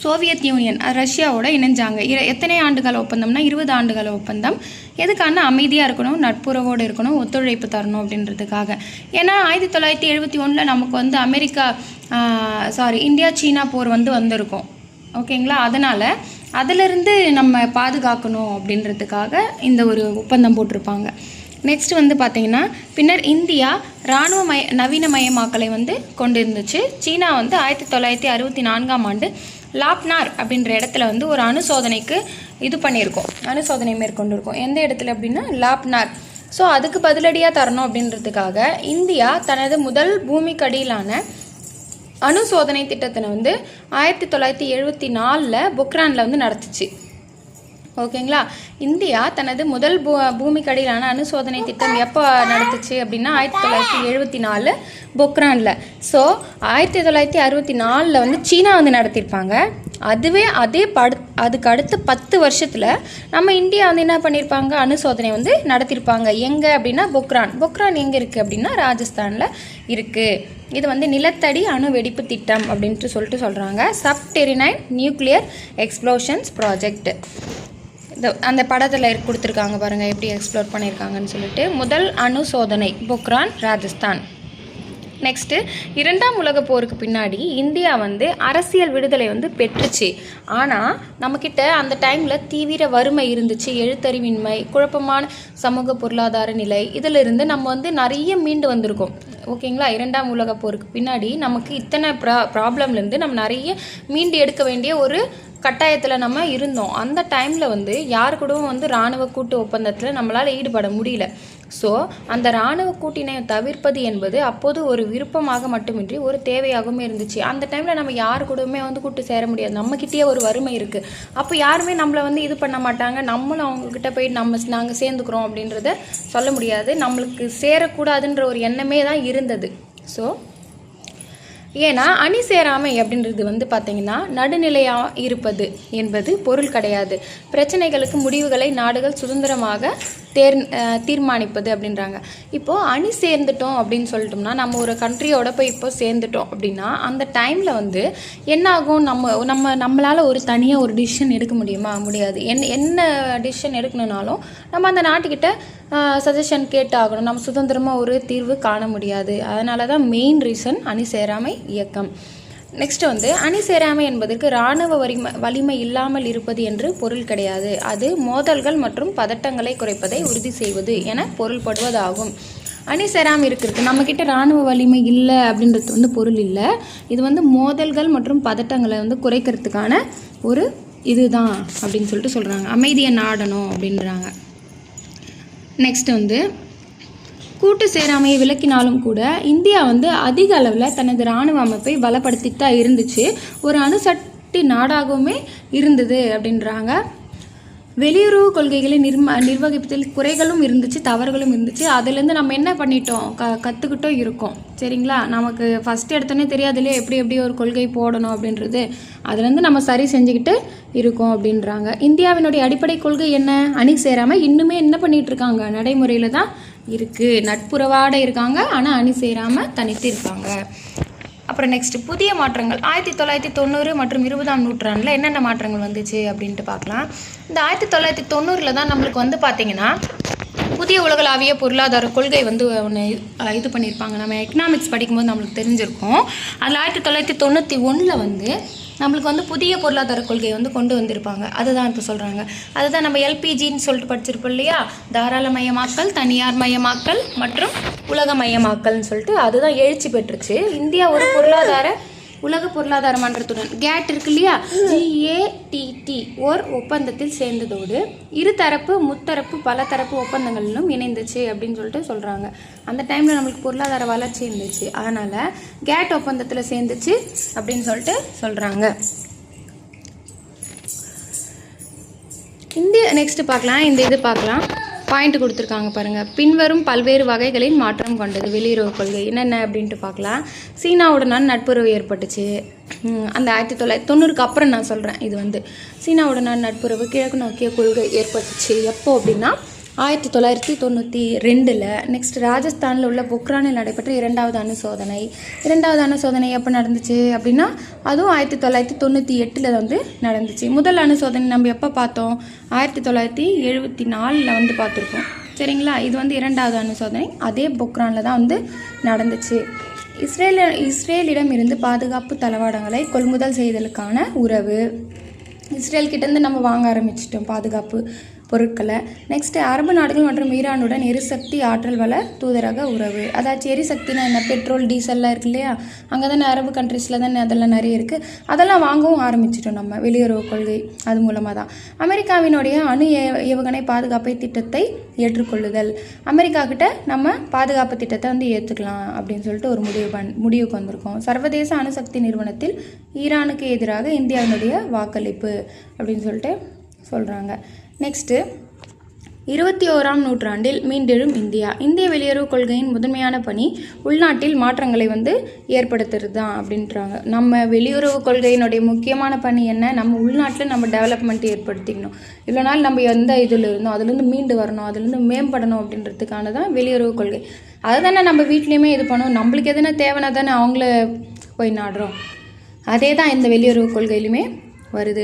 சோவியத் யூனியன் ரஷ்யாவோட இணைஞ்சாங்க. எத்தனை ஆண்டுகால ஒப்பந்தம்னா 20 ஆண்டுகால ஒப்பந்தம். எதுக்கான அமைதியாக இருக்கணும், நட்புறவோடு இருக்கணும், ஒத்துழைப்பு தரணும் அப்படின்றதுக்காக. ஏன்னா 1971 நமக்கு வந்து இந்தியா சீனா போர் வந்திருக்கும். ஓகேங்களா, அதனால் அதிலிருந்து நம்ம பாதுகாக்கணும் அப்படின்றதுக்காக இந்த ஒரு ஒப்பந்தம் போட்டிருப்பாங்க. நெக்ஸ்ட் வந்து பார்த்திங்கன்னா பின்னர் இந்தியா இராணுவ நவீனமயமாக்கலை வந்து கொண்டு இருந்துச்சு. சீனா வந்து 1964ஆம் ஆண்டு லாப்னார் அப்படின்ற இடத்துல வந்து ஒரு அணுசோதனைக்கு அணுசோதனை மேற்கொண்டிருக்கோம். எந்த இடத்துல அப்படின்னா லாப்னார். ஸோ அதுக்கு பதிலடியாக தரணும் அப்படின்றதுக்காக இந்தியா தனது முதல் பூமிக்கடியிலான அணுசோதனை திட்டத்தினை வந்து 1974 பொக்ரானில் வந்து நடத்துச்சு. ஓகேங்களா, இந்தியா தனது முதல் பூமிக்கடியிலான அணுசோதனை திட்டம் எப்போ நடத்துச்சு அப்படின்னா 1974 பொக்ரானில். ஸோ 1964 வந்து சீனா வந்து நடத்தியிருப்பாங்க. அதுக்கு அடுத்த 10 வருஷத்தில் நம்ம இந்தியா வந்து என்ன பண்ணியிருப்பாங்க, அணுசோதனை வந்து நடத்தியிருப்பாங்க. எங்கே அப்படின்னா பொக்ரான் எங்கே இருக்குது அப்படின்னா ராஜஸ்தானில் இருக்குது. இது வந்து நிலத்தடி அணு வெடிப்பு திட்டம் அப்படின்ட்டு சொல்கிறாங்க. சப்டெரினைன் நியூக்ளியர் எக்ஸ்ப்ளோஷன்ஸ் ப்ராஜெக்ட். அந்த படத்தில் கொடுத்துருக்காங்க பாருங்கள் எப்படி எக்ஸ்ப்ளோர் பண்ணியிருக்காங்கன்னு சொல்லிட்டு. முதல் அணு சோதனை பொக்ரான், ராஜஸ்தான். நெக்ஸ்ட்டு 2ஆம் உலக போருக்கு பின்னாடி இந்தியா வந்து அரசியல் விடுதலை வந்து பெற்றுச்சு. ஆனால் நம்மக்கிட்ட அந்த டைமில் தீவிர வறுமை இருந்துச்சு, எழுத்தறிவின்மை, குழப்பமான சமூக பொருளாதார நிலை. இதிலிருந்து நம்ம வந்து நிறைய மீண்டு வந்திருக்கோம். ஓகேங்களா, 2ஆம் உலக போருக்கு பின்னாடி நமக்கு இத்தனை ப்ராப்ளம்லேருந்து நம்ம நிறைய மீண்டு எடுக்க வேண்டிய ஒரு கட்டாயத்தில் நம்ம இருந்தோம். அந்த டைமில் வந்து யாரு கூடவும் வந்து இராணுவ கூட்டு ஒப்பந்தத்தில் நம்மளால் ஈடுபட முடியல. ஸோ அந்த இராணுவ கூட்டினை தவிர்ப்பது என்பது அப்போது ஒரு விருப்பமாக மட்டுமின்றி ஒரு தேவையாகவும் இருந்துச்சு. அந்த டைமில் நம்ம யாரு கூடவுமே வந்து கூட்டு சேர முடியாது, நம்மக்கிட்டே ஒரு வறுமை இருக்குது. அப்போ யாருமே நம்மளை வந்து இது பண்ண மாட்டாங்க. நம்மளும் அவங்கக்கிட்ட போய் நாங்கள் சேர்ந்துக்கிறோம் அப்படின்றத சொல்ல முடியாது. நம்மளுக்கு சேரக்கூடாதுன்ற ஒரு எண்ணமே தான் இருந்தது. ஸோ ஏன்னா அணி சேராமை அப்படின்றது வந்து பார்த்திங்கன்னா நடுநிலையாக இருப்பது என்பது பொருள் கிடையாது. பிரச்சனைகளுக்கு முடிவுகளை நாடுகள் சுதந்திரமாக தீர்மானிப்பது அப்படின்றாங்க. இப்போது அணி சேர்ந்துட்டோம் அப்படின்னு சொல்லிட்டோம்னா, நம்ம ஒரு கண்ட்ரியோட போய் இப்போ சேர்ந்துட்டோம் அப்படின்னா அந்த டைமில் வந்து என்ன ஆகும், நம்மளால் ஒரு தனியாக ஒரு டிசிஷன் எடுக்க முடியாது. என்ன டிசிஷன் எடுக்கணுன்னாலும் நம்ம அந்த நாட்டுக்கிட்ட சஜஷன் கேட்டாகணும். நம்ம சுதந்திரமாக ஒரு தீர்வு காண முடியாது. அதனால தான் மெயின் ரீசன் அணி சேராமை இயக்கம். நெக்ஸ்ட் வந்து அணி சேராமை என்பதற்கு இராணுவ வலிமை இல்லாமல் இருப்பது என்று பொருள் கிடையாது. அது மோதல்கள் மற்றும் பதட்டங்களை குறைப்பதை உறுதி செய்வது என பொருள்படுவதாகும். அணி சேராமல் இருக்கிறது நம்மக்கிட்ட இராணுவ வலிமை இல்லை அப்படின்றது வந்து பொருள் இல்லை. இது வந்து மோதல்கள் மற்றும் பதட்டங்களை வந்து குறைக்கிறதுக்கான ஒரு இதுதான் அப்படின்னு சொல்லிட்டு சொல்கிறாங்க. அமைதியை நாடணும் அப்படின்றாங்க. நெக்ஸ்ட் வந்து கூட்டு சேராமையை விளக்கினாலும் கூட இந்தியா வந்து அதிக அளவில் தனது இராணுவ அமைப்பை பலப்படுத்திட்டு தான் இருந்துச்சு. ஒரு அணுசக்தி நாடாகவுமே இருந்தது அப்படின்றாங்க. வெளியுறவு கொள்கைகளை நிர்வகிப்பதில் குறைகளும் இருந்துச்சு, தவறுகளும் இருந்துச்சு. அதுலேருந்து நம்ம என்ன பண்ணிட்டோம், கற்றுக்கிட்டோம் இருக்கோம். சரிங்களா, நமக்கு ஃபஸ்ட்டு எடுத்தோன்னே தெரியாது இல்லையா எப்படி ஒரு கொள்கை போடணும் அப்படின்றது. அதுலேருந்து நம்ம சரி செஞ்சுக்கிட்டு இருக்கோம் அப்படின்றாங்க. இந்தியாவினுடைய அடிப்படை கொள்கை என்ன, அணி சேராமல் இன்னுமே என்ன பண்ணிகிட்டு இருக்காங்க, நடைமுறையில் தான் இருக்குது. நட்புறவாட இருக்காங்க, ஆனால் அணி சேராமல் தனித்து இருக்காங்க. அப்புறம் நெக்ஸ்ட்டு புதிய மாற்றங்கள் 1990 மற்றும் 20ஆம் நூற்றாண்டில் என்னென்ன மாற்றங்கள் வந்துச்சு அப்படின்ட்டு பார்க்கலாம். இந்த 1990 தான் நம்மளுக்கு வந்து பார்த்திங்கன்னா புதிய உலகளாவிய பொருளாதார கொள்கை வந்து ஒன்று இது பண்ணியிருப்பாங்க. நம்ம எக்கனாமிக்ஸ் படிக்கும்போது நம்மளுக்கு தெரிஞ்சிருக்கும். அதில் 1991 வந்து நம்மளுக்கு வந்து புதிய பொருளாதார கொள்கையை வந்து கொண்டு வந்திருப்பாங்க. அதுதான் இப்போ சொல்கிறாங்க. அதுதான் நம்ம எல்பிஜின்னு சொல்லிட்டு படிச்சிருப்போம் இல்லையா, தாராளமயமாக்கல், தனியார் மயமாக்கல் மற்றும் உலகமயமாக்கல்னு சொல்லிட்டு அதுதான் எழுச்சி பெற்றுச்சு. இந்தியா ஒரு உலக பொருளாதார மன்றத்துடன் கேட் இருக்கு இல்லையா, GATT ஓர் ஒப்பந்தத்தில் சேர்ந்ததோடு இருதரப்பு, முத்தரப்பு, பலதரப்பு ஒப்பந்தங்களிலும் இணைந்துச்சு அப்படின்னு சொல்லிட்டு சொல்கிறாங்க. அந்த டைமில் நம்மளுக்கு பொருளாதார வளர்ச்சி இருந்துச்சு, அதனால் கேட் ஒப்பந்தத்தில் சேர்ந்துச்சு அப்படின்னு சொல்லிட்டு சொல்கிறாங்க. நெக்ஸ்ட் பார்க்கலாம். இது பார்க்கலாம். பாயிண்ட் கொடுத்துருக்காங்க பாருங்கள். பின்வரும் பல்வேறு வகைகளின் மாற்றம் கொண்டது வெளியுறவு கொள்கை என்னென்ன அப்படின்ட்டு பார்க்கலாம். சீனாவுடனான நட்புறவு ஏற்பட்டுச்சு. அந்த 1990 அப்புறம் நான் சொல்கிறேன். இது வந்து சீனாவுடனான நட்புறவு கிழக்கு நோக்கிய கொள்கை ஏற்பட்டுச்சு. எப்போ அப்படின்னா 1992. நெக்ஸ்ட் ராஜஸ்தானில் உள்ள பொக்ரானில் நடைபெற்ற இரண்டாவது அணுசோதனை எப்போ நடந்துச்சு அப்படின்னா அதுவும் 1998 வந்து நடந்துச்சு. முதல் அணுசோதனை நம்ம எப்போ பார்த்தோம்? 1974 வந்து பார்த்துருக்கோம். சரிங்களா? இது வந்து இரண்டாவது அணுசோதனை அதே பொக்ரானில் தான் வந்து நடந்துச்சு. இஸ்ரேலிடம் இருந்து பாதுகாப்பு தளவாடங்களை கொள்முதல் செய்தலுக்கான உறவு. இஸ்ரேல் கிட்டேருந்து நம்ம வாங்க ஆரம்பிச்சிட்டோம் பாதுகாப்பு பொருட்களை. நெக்ஸ்ட்டு அரபு நாடுகள் மற்றும் ஈரானுடன் எரிசக்தி ஆற்றல் வள தூதரக உறவு. அதாச்சும் எரிசக்தினா என்ன? பெட்ரோல் டீசல்லாம் இருக்கு இல்லையா? அங்கே தானே அரபு கண்ட்ரீஸில் தானே அதெல்லாம் நிறைய இருக்குது. அதெல்லாம் வாங்கவும் ஆரம்பிச்சிட்டோம் நம்ம வெளியுறவு கொள்கை அது மூலமாக தான். அமெரிக்காவினுடைய அணு ஏவுகணை பாதுகாப்பை திட்டத்தை ஏற்றுக்கொள்ளுதல். அமெரிக்கா கிட்ட நம்ம பாதுகாப்பு திட்டத்தை வந்து ஏற்றுக்கலாம் அப்படின்னு சொல்லிட்டு ஒரு முடிவுக்கு வந்திருக்கோம். சர்வதேச அணுசக்தி நிறுவனத்தில் ஈரானுக்கு எதிராக இந்தியாவினுடைய வாக்களிப்பு அப்படின்னு சொல்லிட்டு சொல்கிறாங்க. நெக்ஸ்ட்டு 21ஆம் நூற்றாண்டில் மீண்டெழும் இந்திய வெளியுறவு கொள்கையின் முதன்மையான பணி உள்நாட்டில் மாற்றங்களை வந்து ஏற்படுத்துறது தான் அப்படின்றாங்க. நம்ம வெளியுறவு கொள்கையினுடைய முக்கியமான பணி என்ன? நம்ம உள்நாட்டில் நம்ம டெவலப்மெண்ட் ஏற்படுத்திக்கணும். இவ்வளோ நாள் நம்ம எந்த இதில் இருந்தோம் அதுலேருந்து மீண்டு வரணும், அதுலேருந்து மேம்படணும் அப்படின்றதுக்கான தான் வெளியுறவு கொள்கை. அதை தானே நம்ம வீட்லேயுமே இது பண்ணணும். நம்மளுக்கு எதுனா தேவைன்னா தானே அவங்கள போய் நாடுறோம். அதே தான் இந்த வெளியுறவு கொள்கையிலுமே வருது.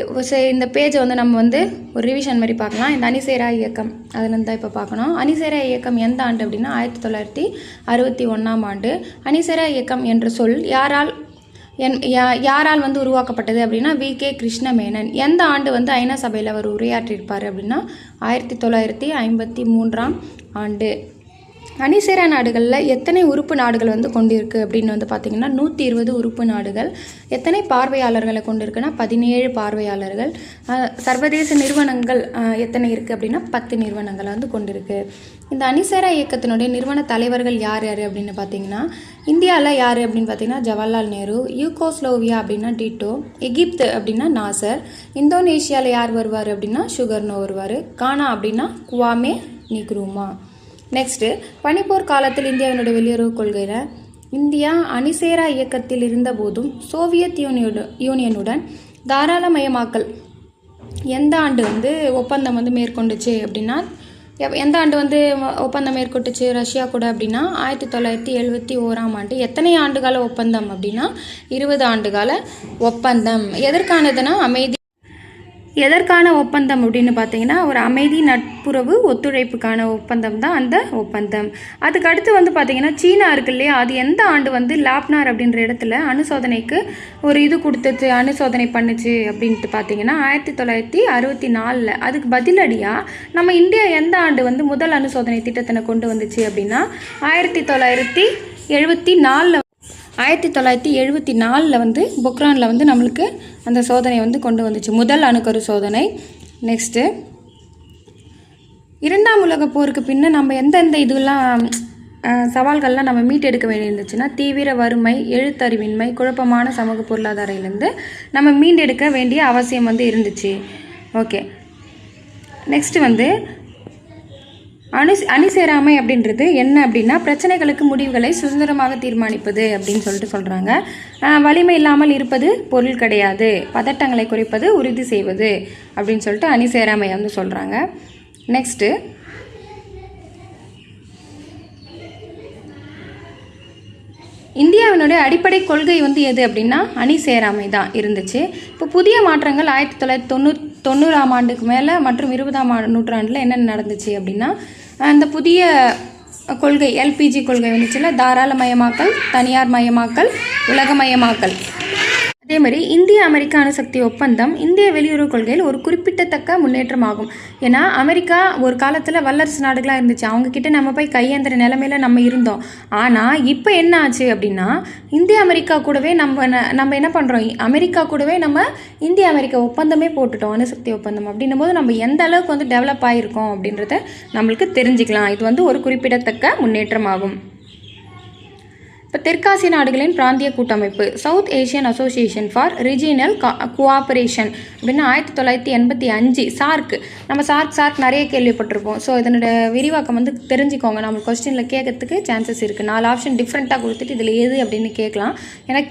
இந்த பேஜை வந்து நம்ம வந்து ஒரு ரிவிஷன் மாதிரி பார்க்கலாம். இந்த அணிசேரா இயக்கம் அதுலேருந்து தான் இப்போ பார்க்கணும். அணிசேரா இயக்கம் எந்த ஆண்டு அப்படின்னா 1961ஆம் ஆண்டு. அணிசேரா இயக்கம் என்ற சொல் யாரால் வந்து உருவாக்கப்பட்டது அப்படின்னா V.K. கிருஷ்ணமேனன். எந்த ஆண்டு வந்து ஐநா சபையில் அவர் உரையாற்றியிருப்பார் அப்படின்னா 1953ஆம் ஆண்டு. அணிசேரா நாடுகளில் எத்தனை உறுப்பு நாடுகள் வந்து கொண்டிருக்கு அப்படின்னு வந்து பார்த்திங்கன்னா 120 உறுப்பு நாடுகள். எத்தனை பார்வையாளர்களை கொண்டிருக்குன்னா 17 பார்வையாளர்கள். சர்வதேச நிறுவனங்கள் எத்தனை இருக்குது அப்படின்னா 10 நிறுவனங்களை வந்து கொண்டிருக்கு. இந்த அணிசேரா இயக்கத்தினுடைய நிறுவன தலைவர்கள் யார் அப்படின்னு பார்த்தீங்கன்னா இந்தியாவில் யார் அப்படின்னு பார்த்தீங்கன்னா ஜவஹர்லால் நேரு, யூகோஸ்லோவியா அப்படின்னா டிட்டோ, எகிப்து அப்படின்னா நாசர், இந்தோனேஷியாவில் யார் வருவார் அப்படின்னா சுகர்னோ வருவார், கானா அப்படின்னா குவாமே நிக்ரூமா. நெக்ஸ்ட்டு பனிப்போர் காலத்தில் இந்தியாவினுடைய வெளியுறவு கொள்கையில் இந்தியா அணிசேரா இயக்கத்தில் இருந்த போதும் சோவியத் யூனியனுடன் தாராளமயமாக்கல் எந்த ஆண்டு வந்து ஒப்பந்தம் வந்து மேற்கொண்டுச்சு அப்படின்னா எந்த ஆண்டு வந்து ஒப்பந்தம் மேற்கொண்டுச்சு ரஷ்யா கூட அப்படின்னா 1971ஆம் ஆண்டு. எத்தனை ஆண்டுகால ஒப்பந்தம் அப்படின்னா 20 ஆண்டுகால ஒப்பந்தம். எதற்கானதுன்னா எதற்கான ஒப்பந்தம் அப்படின்னு பார்த்தீங்கன்னா ஒரு அமைதி நட்புறவு ஒத்துழைப்புக்கான ஒப்பந்தம் தான் அந்த ஒப்பந்தம். அதுக்கு அடுத்து வந்து பார்த்தீங்கன்னா சீனா இருக்கு இல்லையா? அது எந்த ஆண்டு வந்து லாப்னார் அப்படின்ற இடத்துல அணுசோதனைக்கு ஒரு இது கொடுத்துச்சு, அணுசோதனை பண்ணுச்சு அப்படின்ட்டு பார்த்தீங்கன்னா 1964. அதுக்கு பதிலடியாக நம்ம இந்தியா எந்த ஆண்டு வந்து முதல் அணுசோதனை திட்டத்தினை கொண்டு வந்துச்சு அப்படின்னா 1974 வந்து பொக்ரானில் வந்து நம்மளுக்கு அந்த சோதனை வந்து கொண்டு வந்துச்சு, முதல் அணுக்கரு சோதனை. நெக்ஸ்ட்டு 2ஆம் உலக போருக்கு பின்ன நம்ம எந்தெந்த இதெல்லாம் சவால்கள்லாம் நம்ம மீட்டெடுக்க வேண்டியிருந்துச்சுன்னா தீவிர வறுமை, எழுத்தறிவின்மை, குழப்பமான சமூக பொருளாதாரத்திலேருந்து நம்ம மீண்டெடுக்க வேண்டிய அவசியம் வந்து இருந்துச்சு. ஓகே. நெக்ஸ்ட்டு வந்து அணிசேராமை அப்படின்றது என்ன அப்படின்னா பிரச்சனைகளுக்கு முடிவுகளை சுதந்திரமாக தீர்மானிப்பது அப்படின்னு சொல்லிட்டு சொல்கிறாங்க. வலிமை இல்லாமல் இருப்பது பொருள் கிடையாது, பதட்டங்களை குறைப்பது உறுதி செய்வது அப்படின்னு சொல்லிட்டு அணிசேராமை வந்து சொல்கிறாங்க. நெக்ஸ்ட்டு இந்தியாவினுடைய அடிப்படை கொள்கை வந்து எது அப்படின்னா அணிசேராமை தான் இருந்துச்சு. இப்போ புதிய மாற்றங்கள் 1990ஆம் ஆண்டுக்கு மேலே மற்றும் 20ஆம் நூற்றாண்டில் என்னென்ன நடந்துச்சு அப்படின்னா அந்த புதிய கொள்கை LPG கொள்கை வந்துச்சுல, தாராளமயமாக்கல், தனியார் மயமாக்கல், உலகமயமாக்கல். அதே மாதிரி இந்திய அமெரிக்கா அணுசக்தி ஒப்பந்தம் இந்திய வெளியுறவு கொள்கையில் ஒரு குறிப்பிடத்தக்க முன்னேற்றம் ஆகும். ஏன்னா அமெரிக்கா ஒரு காலத்தில் வல்லரசு நாடுகளாக இருந்துச்சு, அவங்கக்கிட்ட நம்ம போய் கையேந்திர நிலைமையில் நம்ம இருந்தோம். ஆனால் இப்போ என்ன ஆச்சு அப்படின்னா இந்திய அமெரிக்கா கூடவே நம்ம என்ன பண்ணுறோம், அமெரிக்கா கூடவே நம்ம இந்திய அமெரிக்கா ஒப்பந்தமே போட்டுட்டோம், அணுசக்தி ஒப்பந்தம். அப்படின்னும் போது நம்ம எந்த அளவுக்கு வந்து டெவலப் ஆகிருக்கோம் அப்படின்றத நம்மளுக்கு தெரிஞ்சுக்கலாம். இது வந்து ஒரு குறிப்பிடத்தக்க முன்னேற்றம் ஆகும். இப்போ தெற்காசிய நாடுகளின் பிராந்திய கூட்டமைப்பு south Asian association for regional cooperation அப்படின்னு 1985. சார்க் நம்ம சார்க் நிறைய கேள்விப்பட்டிருப்போம். ஸோ இதனோட விரிவாக்கம் வந்து தெரிஞ்சுக்கோங்க, நம்ம கொஸ்டினில் கேட்கறதுக்கு சான்சஸ் இருக்குது. 4 ஆப்ஷன் டிஃப்ரெண்ட்டாக கொடுத்துட்டு இதில் எது அப்படின்னு கேட்கலாம், ஏன்னா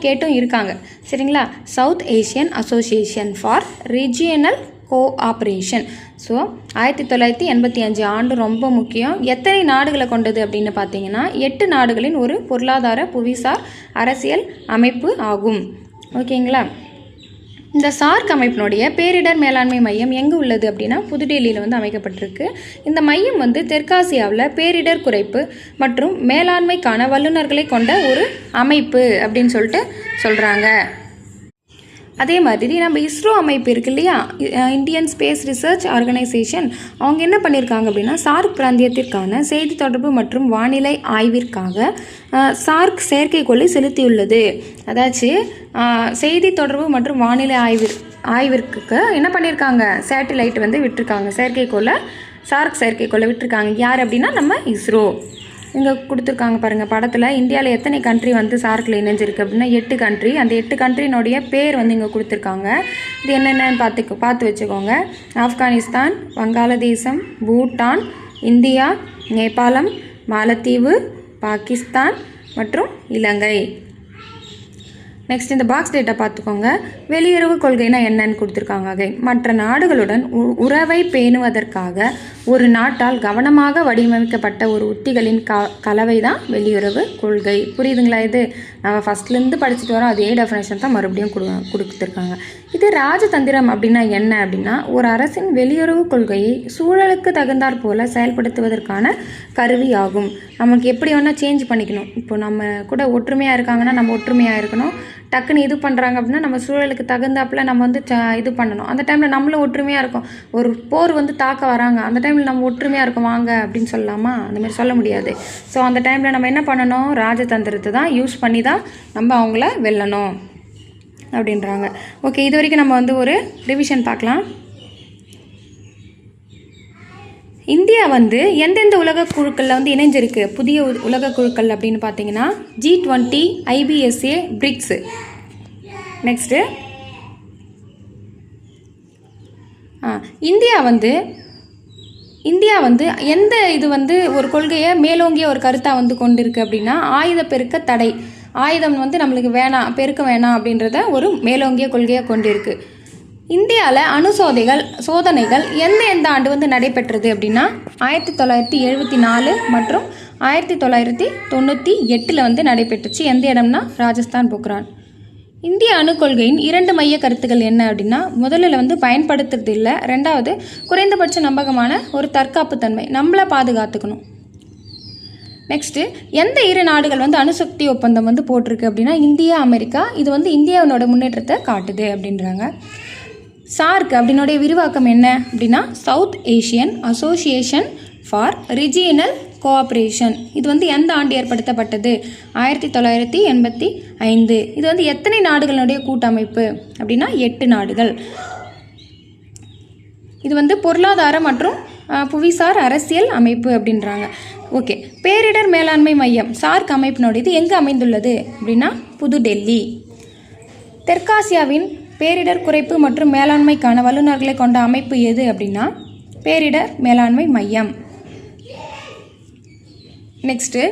கேட்டும் இருக்காங்க. சரிங்களா? South Asian association for regional cooperation. So 1985 ஆண்டு ரொம்ப முக்கியம். எத்தனை நாடுகளை கொண்டது அப்படின்னு பார்த்தீங்கன்னா 8 நாடுகளின் ஒரு பொருளாதார புவிசார் அரசியல் அமைப்பு ஆகும். ஓகேங்களா? இந்த சார்க் அமைப்பினுடைய பேரிடர் மேலாண்மை மையம் எங்கே உள்ளது அப்படின்னா புதுடெல்லியில் வந்து அமைக்கப்பட்டிருக்கு. இந்த மையம் வந்து தெற்காசியாவில் பேரிடர் குறைப்பு மற்றும் மேலாண்மைக்கான வல்லுநர்களை கொண்ட ஒரு அமைப்பு அப்படின்னு சொல்லிட்டு சொல்கிறாங்க. அதே மாதிரி நம்ம இஸ்ரோ அமைப்பு இருக்கு இல்லையா, இந்தியன் ஸ்பேஸ் ரிசர்ச் ஆர்கனைசேஷன், அவங்க என்ன பண்ணியிருக்காங்க அப்படின்னா சார்க் பிராந்தியத்திற்கான செய்தி தொடர்பு மற்றும் வானிலை ஆய்விற்காக சார்க் செயற்கைக்கோளை செலுத்தியுள்ளது. அதாச்சு செய்தி தொடர்பு மற்றும் வானிலை ஆய்விற்கு என்ன பண்ணியிருக்காங்க, சேட்டிலைட் வந்து விட்டுருக்காங்க, செயற்கைக்கோளை சார்க் செயற்கைக்கோளை விட்டுருக்காங்க. யார் அப்படின்னா நம்ம இஸ்ரோ. இங்கே கொடுத்துருக்காங்க பாருங்கள் படத்தில். இந்தியாவில் எத்தனை கண்ட்ரி வந்து சார்க்கில் இணைஞ்சிருக்கு அப்படின்னா 8 கண்ட்ரி. அந்த 8 கண்ட்ரினுடைய பேர் வந்து இங்கே கொடுத்துருக்காங்க. இது என்னென்னு பார்த்து வச்சுக்கோங்க. ஆப்கானிஸ்தான், வங்காளதேசம், பூட்டான், இந்தியா, நேபாளம், மாலத்தீவு, பாகிஸ்தான் மற்றும் இலங்கை. நெக்ஸ்ட் இந்த பாக்ஸ் டேட்டா பார்த்துக்கோங்க. வெளியுறவு கொள்கைனா என்னன்னு கொடுத்துருக்காங்க. மற்ற நாடுகளுடன் உறவை பேணுவதற்காக ஒரு நாட்டால் கவனமாக வடிவமைக்கப்பட்ட ஒரு உத்திகளின் கலவை தான் வெளியுறவு கொள்கை. புரியுதுங்களா? இது நம்ம ஃபஸ்ட்லேருந்து படிச்சுட்டு வரோம், அதே டெஃபினேஷன் தான் மறுபடியும் கொடுத்துருக்காங்க. இது ராஜதந்திரம் அப்படின்னா என்ன அப்படின்னா ஒரு அரசின் வெளியுறவு கொள்கையை சூழலுக்கு தகுந்தாற் போல செயல்படுத்துவதற்கான கருவி ஆகும். நமக்கு எப்படி வேணால் சேஞ்ச் பண்ணிக்கணும். இப்போ நம்ம கூட ஒற்றுமையாக இருக்காங்கன்னா நம்ம ஒற்றுமையாக இருக்கணும். டக்குன்னு இது பண்ணுறாங்க அப்படின்னா நம்ம சூழலுக்கு தகுந்தாப்பில் நம்ம வந்து இது பண்ணணும். அந்த டைமில் நம்மளும் ஒற்றுமையாக இருக்கும். ஒரு போர் வந்து தாக்க வராங்க, அந்த டைமில் நம்ம ஒற்றுமையாக இருக்கோம் வாங்க அப்படின்னு சொல்லலாமா? அந்தமாதிரி சொல்ல முடியாது. ஸோ அந்த டைமில் நம்ம என்ன பண்ணணும், ராஜதந்திரத்தை தான் யூஸ் பண்ணி தான் நம்ம அவங்கள வெல்லணும் அப்படின்றாங்க. ஓகே, இது வரைக்கும் நம்ம வந்து ஒரு ரிவிஷன் பார்க்கலாம். இந்தியா வந்து எந்தெந்த உலக குழுக்களில் வந்து இணைஞ்சிருக்கு, புதிய உலக குழுக்கள் அப்படின்னு பார்த்தீங்கன்னா G20, IBSA, bricks. Next India வந்து எந்த இது வந்து ஒரு கொள்கையை மேலோங்கிய ஒரு கருத்தாக வந்து கொண்டு இருக்கு அப்படின்னா ஆயுத பெருக்க தடை. ஆயுதம் வந்து நம்மளுக்கு வேணாம், பெருக்க வேணாம் அப்படின்றத ஒரு மேலோங்கிய கொள்கையாக கொண்டு இருக்கு. இந்தியாவில் சோதனைகள் எந்த ஆண்டு வந்து நடைபெற்றது அப்படின்னா 1974 மற்றும் 1998 வந்து நடைபெற்றுச்சு. எந்த இடம்னா ராஜஸ்தான், பொக்ரான். இந்திய அணுக்கொள்கையின் 2 மைய கருத்துக்கள் என்ன அப்படின்னா முதலில் வந்து பயன்படுத்துறது இல்லை, ரெண்டாவது குறைந்தபட்ச நம்பகமான ஒரு தற்காப்பு தன்மை, நம்மளை பாதுகாத்துக்கணும். நெக்ஸ்ட்டு எந்த 2 நாடுகள் வந்து அணுசக்தி ஒப்பந்தம் வந்து போட்டிருக்கு அப்படின்னா இந்தியா, அமெரிக்கா. இது வந்து இந்தியாவோட முன்னேற்றத்தை காட்டுது அப்படின்றாங்க. சார்க் அப்படின்னுடைய விரிவாக்கம் என்ன அப்படின்னா south Asian association for regional cooperation. இது வந்து எந்த ஆண்டு ஏற்படுத்தப்பட்டது? 1985. இது வந்து எத்தனை நாடுகளுடைய கூட்டமைப்பு அப்படின்னா 8 நாடுகள். இது வந்து பொருளாதார மற்றும் புவிசார் அரசியல் அமைப்பு அப்படின்றாங்க. ஓகே, பேரிடர் மேலாண்மை மையம் சார்க் அமைப்பினுடைய இது எங்கே அமைந்துள்ளது அப்படின்னா புதுடெல்லி. தெற்காசியாவின் பேரிடர் குறைப்பு மற்றும் மேலாண்மைக்கான வல்லுநர்களை கொண்ட அமைப்பு எது அப்படின்னா பேரிடர் மேலாண்மை மையம். நெக்ஸ்ட்டு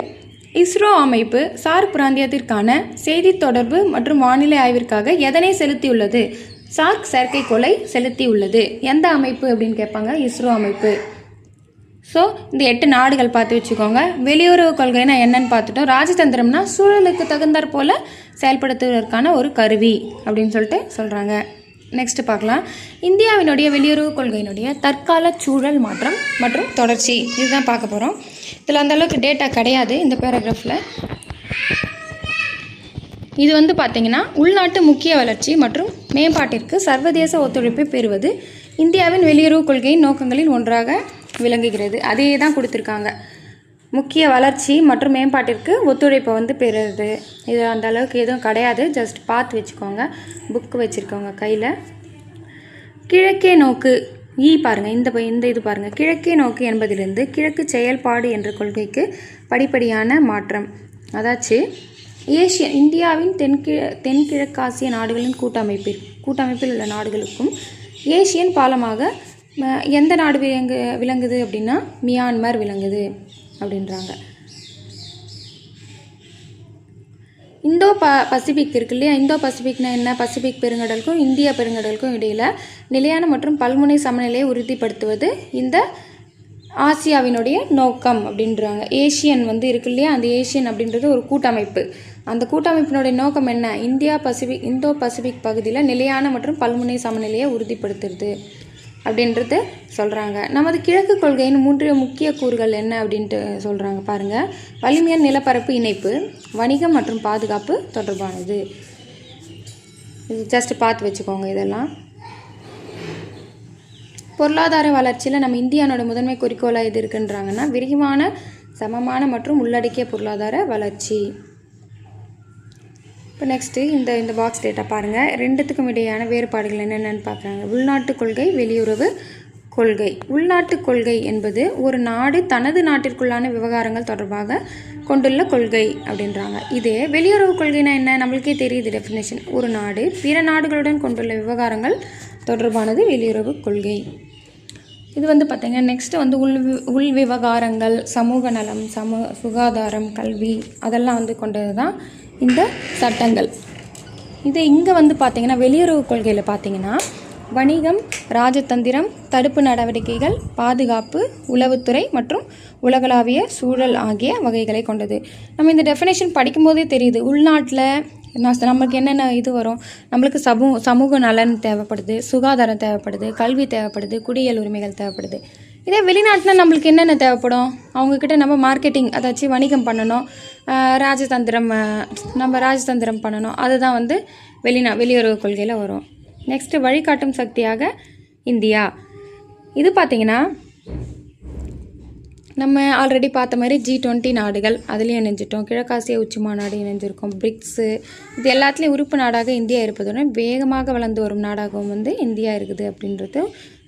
இஸ்ரோ அமைப்பு சார்க் பிராந்தியத்திற்கான செய்தி தொடர்பு மற்றும் வானிலை ஆய்விற்காக எதனை செலுத்தியுள்ளது? சார்க் செயற்கைக்கோளை செலுத்தியுள்ளது. எந்த அமைப்பு அப்படின்னு கேட்பாங்க, இஸ்ரோ அமைப்பு. ஸோ இந்த 8 நாடுகள் பார்த்து வச்சுக்கோங்க. வெளியுறவு கொள்கைனா என்னன்னு பார்த்துட்டோம். ராஜதந்திரம்னா சூழலுக்கு தகுந்தாற் போல் செயல்படுத்துவதற்கான ஒரு கருவி அப்படின்னு சொல்லிட்டு சொல்கிறாங்க. நெக்ஸ்ட் பார்க்கலாம். இந்தியாவினுடைய வெளியுறவு கொள்கையினுடைய தற்கால சூழல் மாற்றம் மற்றும் தொடர்ச்சி, இதுதான் பார்க்க போகிறோம். இதில் அந்தளவுக்கு டேட்டா கிடையாது இந்த பேராகிராஃபில். இது வந்து பார்த்திங்கன்னா உள்நாட்டு முக்கிய வளர்ச்சி மற்றும் மேம்பாட்டிற்கு சர்வதேச ஒத்துழைப்பை பெறுவது இந்தியாவின் வெளியுறவு கொள்கையின் நோக்கங்களில் ஒன்றாக விளங்குகிறது. அதே தான் கொடுத்துருக்காங்க. முக்கிய வளர்ச்சி மற்றும் மேம்பாட்டிற்கு ஒத்துழைப்பை வந்து பெறுறது. இது அந்த அளவுக்கு எதுவும் கிடையாது, ஜஸ்ட் பார்த்து வச்சுக்கோங்க. புக்கு வச்சுருக்கோங்க கையில். கிழக்கே நோக்கு பாருங்கள், இந்த இது பாருங்கள். கிழக்கே நோக்கு என்பதிலிருந்து கிழக்கு செயல்பாடு என்ற கொள்கைக்கு படிப்படியான மாற்றம். அதாச்சு இந்தியாவின் தென்கிழக்காசிய நாடுகளின் கூட்டமைப்பில் உள்ள நாடுகளுக்கும் ஏசியன் பாலமாக எந்த நாடு விளங்குது அப்படின்னா மியான்மர் விளங்குது அப்படின்றாங்க. இந்தோ பசிபிக் இருக்கு இல்லையா, இந்தோ பசிபிக்னா என்ன, பசிபிக் பெருங்கடலுக்கும் இந்தியா பெருங்கடலுக்கும் இடையில் நிலையான மற்றும் பல்முனை சமநிலையை உறுதிப்படுத்துவது இந்த ஆசியாவினுடைய நோக்கம் அப்படின்றாங்க. ஏஷியன் வந்து இருக்கு இல்லையா, அந்த ஏஷியன் அப்படின்றது ஒரு கூட்டமைப்பு. அந்த கூட்டமைப்பினுடைய நோக்கம் என்ன, இந்தோ பசிபிக் பகுதியில் நிலையான மற்றும் பல்முனை சமநிலையை உறுதிப்படுத்துறது அப்படின்றது சொல்கிறாங்க. நமது கிழக்கு கொள்கையின் 3 முக்கிய கூறுகள் என்ன அப்படின்ட்டு சொல்கிறாங்க பாருங்கள். வலிமையான நிலப்பரப்பு இணைப்பு, வணிகம் மற்றும் பாதுகாப்பு தொடர்பானது. இது ஜஸ்ட் பார்த்து வச்சுக்கோங்க. இதெல்லாம் பொருளாதார வளர்ச்சியில் நம்ம இந்தியாவோட முதன்மை குறிக்கோளாக எது இருக்குன்றாங்கன்னா விரிவான, சமமான மற்றும் உள்ளடக்கிய பொருளாதார வளர்ச்சி. இப்போ நெக்ஸ்ட்டு இந்த பாக்ஸ் டேட்டா பாருங்கள். ரெண்டுத்துக்கும் இடையான வேறுபாடுகள் என்னென்னு பார்க்குறாங்க. உள்நாட்டு கொள்கை, வெளியுறவு கொள்கை. உள்நாட்டு கொள்கை என்பது ஒரு நாடு தனது நாட்டிற்குள்ளான விவகாரங்கள் தொடர்பாக கொண்டுள்ள கொள்கை அப்படின்றாங்க. இதே வெளியுறவு கொள்கைனா என்ன, நம்மளுக்கே தெரியுது டெஃபினேஷன். ஒரு நாடு பிற நாடுகளுடன் கொண்டுள்ள விவகாரங்கள் தொடர்பானது வெளியுறவு கொள்கை. இது வந்து பார்த்திங்கன்னா நெக்ஸ்ட்டு வந்து உள் விவகாரங்கள், சமூக நலம், சுகாதாரம், கல்வி அதெல்லாம் வந்து கொண்டது தான் இந்த சட்டங்கள். இது இங்கே வந்து பார்த்திங்கன்னா வெளியுறவு கொள்கையில் பார்த்திங்கன்னா வணிகம், ராஜதந்திரம், தடுப்பு நடவடிக்கைகள், பாதுகாப்பு, உளவுத்துறை மற்றும் உலகளாவிய சூழல் ஆகிய வகைகளை கொண்டது. நம்ம இந்த டெஃபினேஷன் படிக்கும்போதே தெரியுது. உள்நாட்டில் நம்மளுக்கு என்னென்ன இது வரும், நம்மளுக்கு சமூக நலன் தேவைப்படுது, சுகாதாரம் தேவைப்படுது, கல்வி தேவைப்படுது, குடியியல் உரிமைகள் தேவைப்படுது. இதே வெளிநாட்டில் நம்மளுக்கு என்னென்ன தேவைப்படும், அவங்கக்கிட்ட நம்ம மார்க்கெட்டிங் அதாச்சும் வணிகம் பண்ணணும், ராஜதந்திரம் பண்ணணும். அதுதான் வந்து வெளியுறவு கொள்கையில் வரும். நெக்ஸ்ட்டு வழிகாட்டும் சக்தியாக இந்தியா. இது பார்த்திங்கன்னா நம்ம ஆல்ரெடி பார்த்த மாதிரி G20 நாடுகள் அதுலேயும் இணைஞ்சிட்டோம். கிழக்காசிய உச்சி மாநாடு இணைஞ்சிருக்கோம். பிரிக்ஸு இது எல்லாத்துலேயும் உறுப்பு நாடாக இந்தியா இருப்பதுடன் வேகமாக வளர்ந்து வரும் நாடாகவும் வந்து இந்தியா இருக்குது அப்படின்றது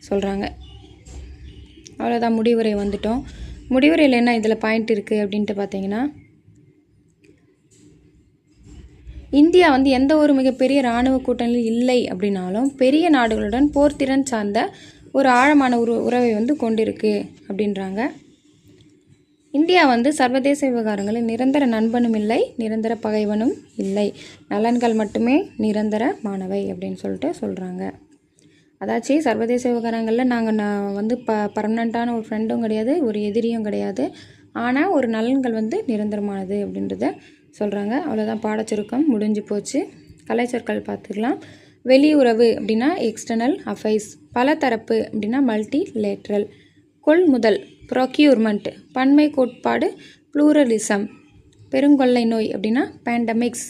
சொல்கிறாங்க. அவ்வளோதான், முடிவுரை வந்துட்டோம். முடிவுரையில் என்ன இதில் பாயிண்ட் இருக்குது அப்படின்ட்டு பார்த்தீங்கன்னா, இந்தியா வந்து எந்த ஒரு மிகப்பெரிய இராணுவ கூட்டணியில் இல்லை அப்படின்னாலும் பெரிய நாடுகளுடன் போர்த்திறன் சார்ந்த ஒரு ஆழமான உறவை வந்து கொண்டிருக்கு அப்படின்றாங்க. இந்தியா வந்து சர்வதேச விவகாரங்களில் நிரந்தர நண்பனும் இல்லை, நிரந்தர பகைவனும் இல்லை, நலன்கள் மட்டுமே நிரந்தரமானவை அப்படின்னு சொல்லிட்டு சொல்கிறாங்க. அதாச்சும் சர்வதேச விவகாரங்களில் நான் வந்து பர்மனண்ட்டான ஒரு ஃப்ரெண்டும் கிடையாது, ஒரு எதிரியும் கிடையாது, ஆனால் ஒரு நலன்கள் வந்து நிரந்தரமானது அப்படின்றத சொல்கிறாங்க. அவ்வளோதான், பாடச்சுருக்கம் முடிஞ்சு போச்சு. கலைச்சொற்கள் பார்த்துக்கலாம். வெளியுறவு அப்படின்னா எக்ஸ்டர்னல் அஃபைர்ஸ், பலதரப்பு அப்படின்னா மல்டிலேட்ரல், கொள்முதல் ப்ரொக்யூர்மெண்ட், பன்மை கோட்பாடு ப்ளூரலிசம், பெருங்கொள்ளை நோய் அப்படின்னா பேண்டமிக்ஸ்.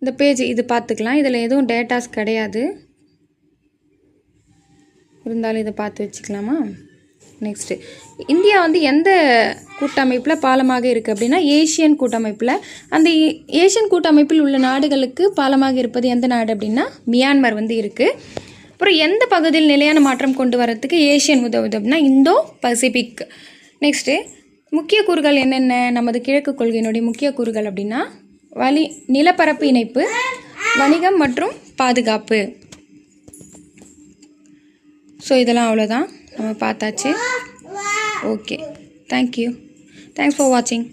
இந்த பேஜ் இது பார்த்துக்கலாம். இதில் எதுவும் டேட்டாஸ் கிடையாது, இருந்தாலும் இதை பார்த்து வச்சுக்கலாமா. நெக்ஸ்ட்டு இந்தியா வந்து எந்த கூட்டமைப்பில் பாலமாக இருக்குது அப்படின்னா ஏஷியன் கூட்டமைப்பில். அந்த ஏஷியன் கூட்டமைப்பில் உள்ள நாடுகளுக்கு பாலமாக இருப்பது எந்த நாடு அப்படின்னா மியான்மர் வந்து இருக்குது. அப்புறம் எந்த பகுதியில் நிலையான மாற்றம் கொண்டு வரதுக்கு ஏஷியன் உதவுது அப்படின்னா இந்தோ பசிபிக். நெக்ஸ்ட்டு முக்கிய கூறுகள் என்னென்ன, நமது கிழக்கு கொள்கையினுடைய முக்கிய கூறுகள் அப்படின்னா நிலப்பரப்பு இணைப்பு, வணிகம் மற்றும் பாதுகாப்பு. ஸோ இதெல்லாம் அவ்வளோதான், நம்ம பார்த்தாச்சு. ஓகே, தேங்க்யூ, தேங்க்ஸ் ஃபார் வாட்சிங்.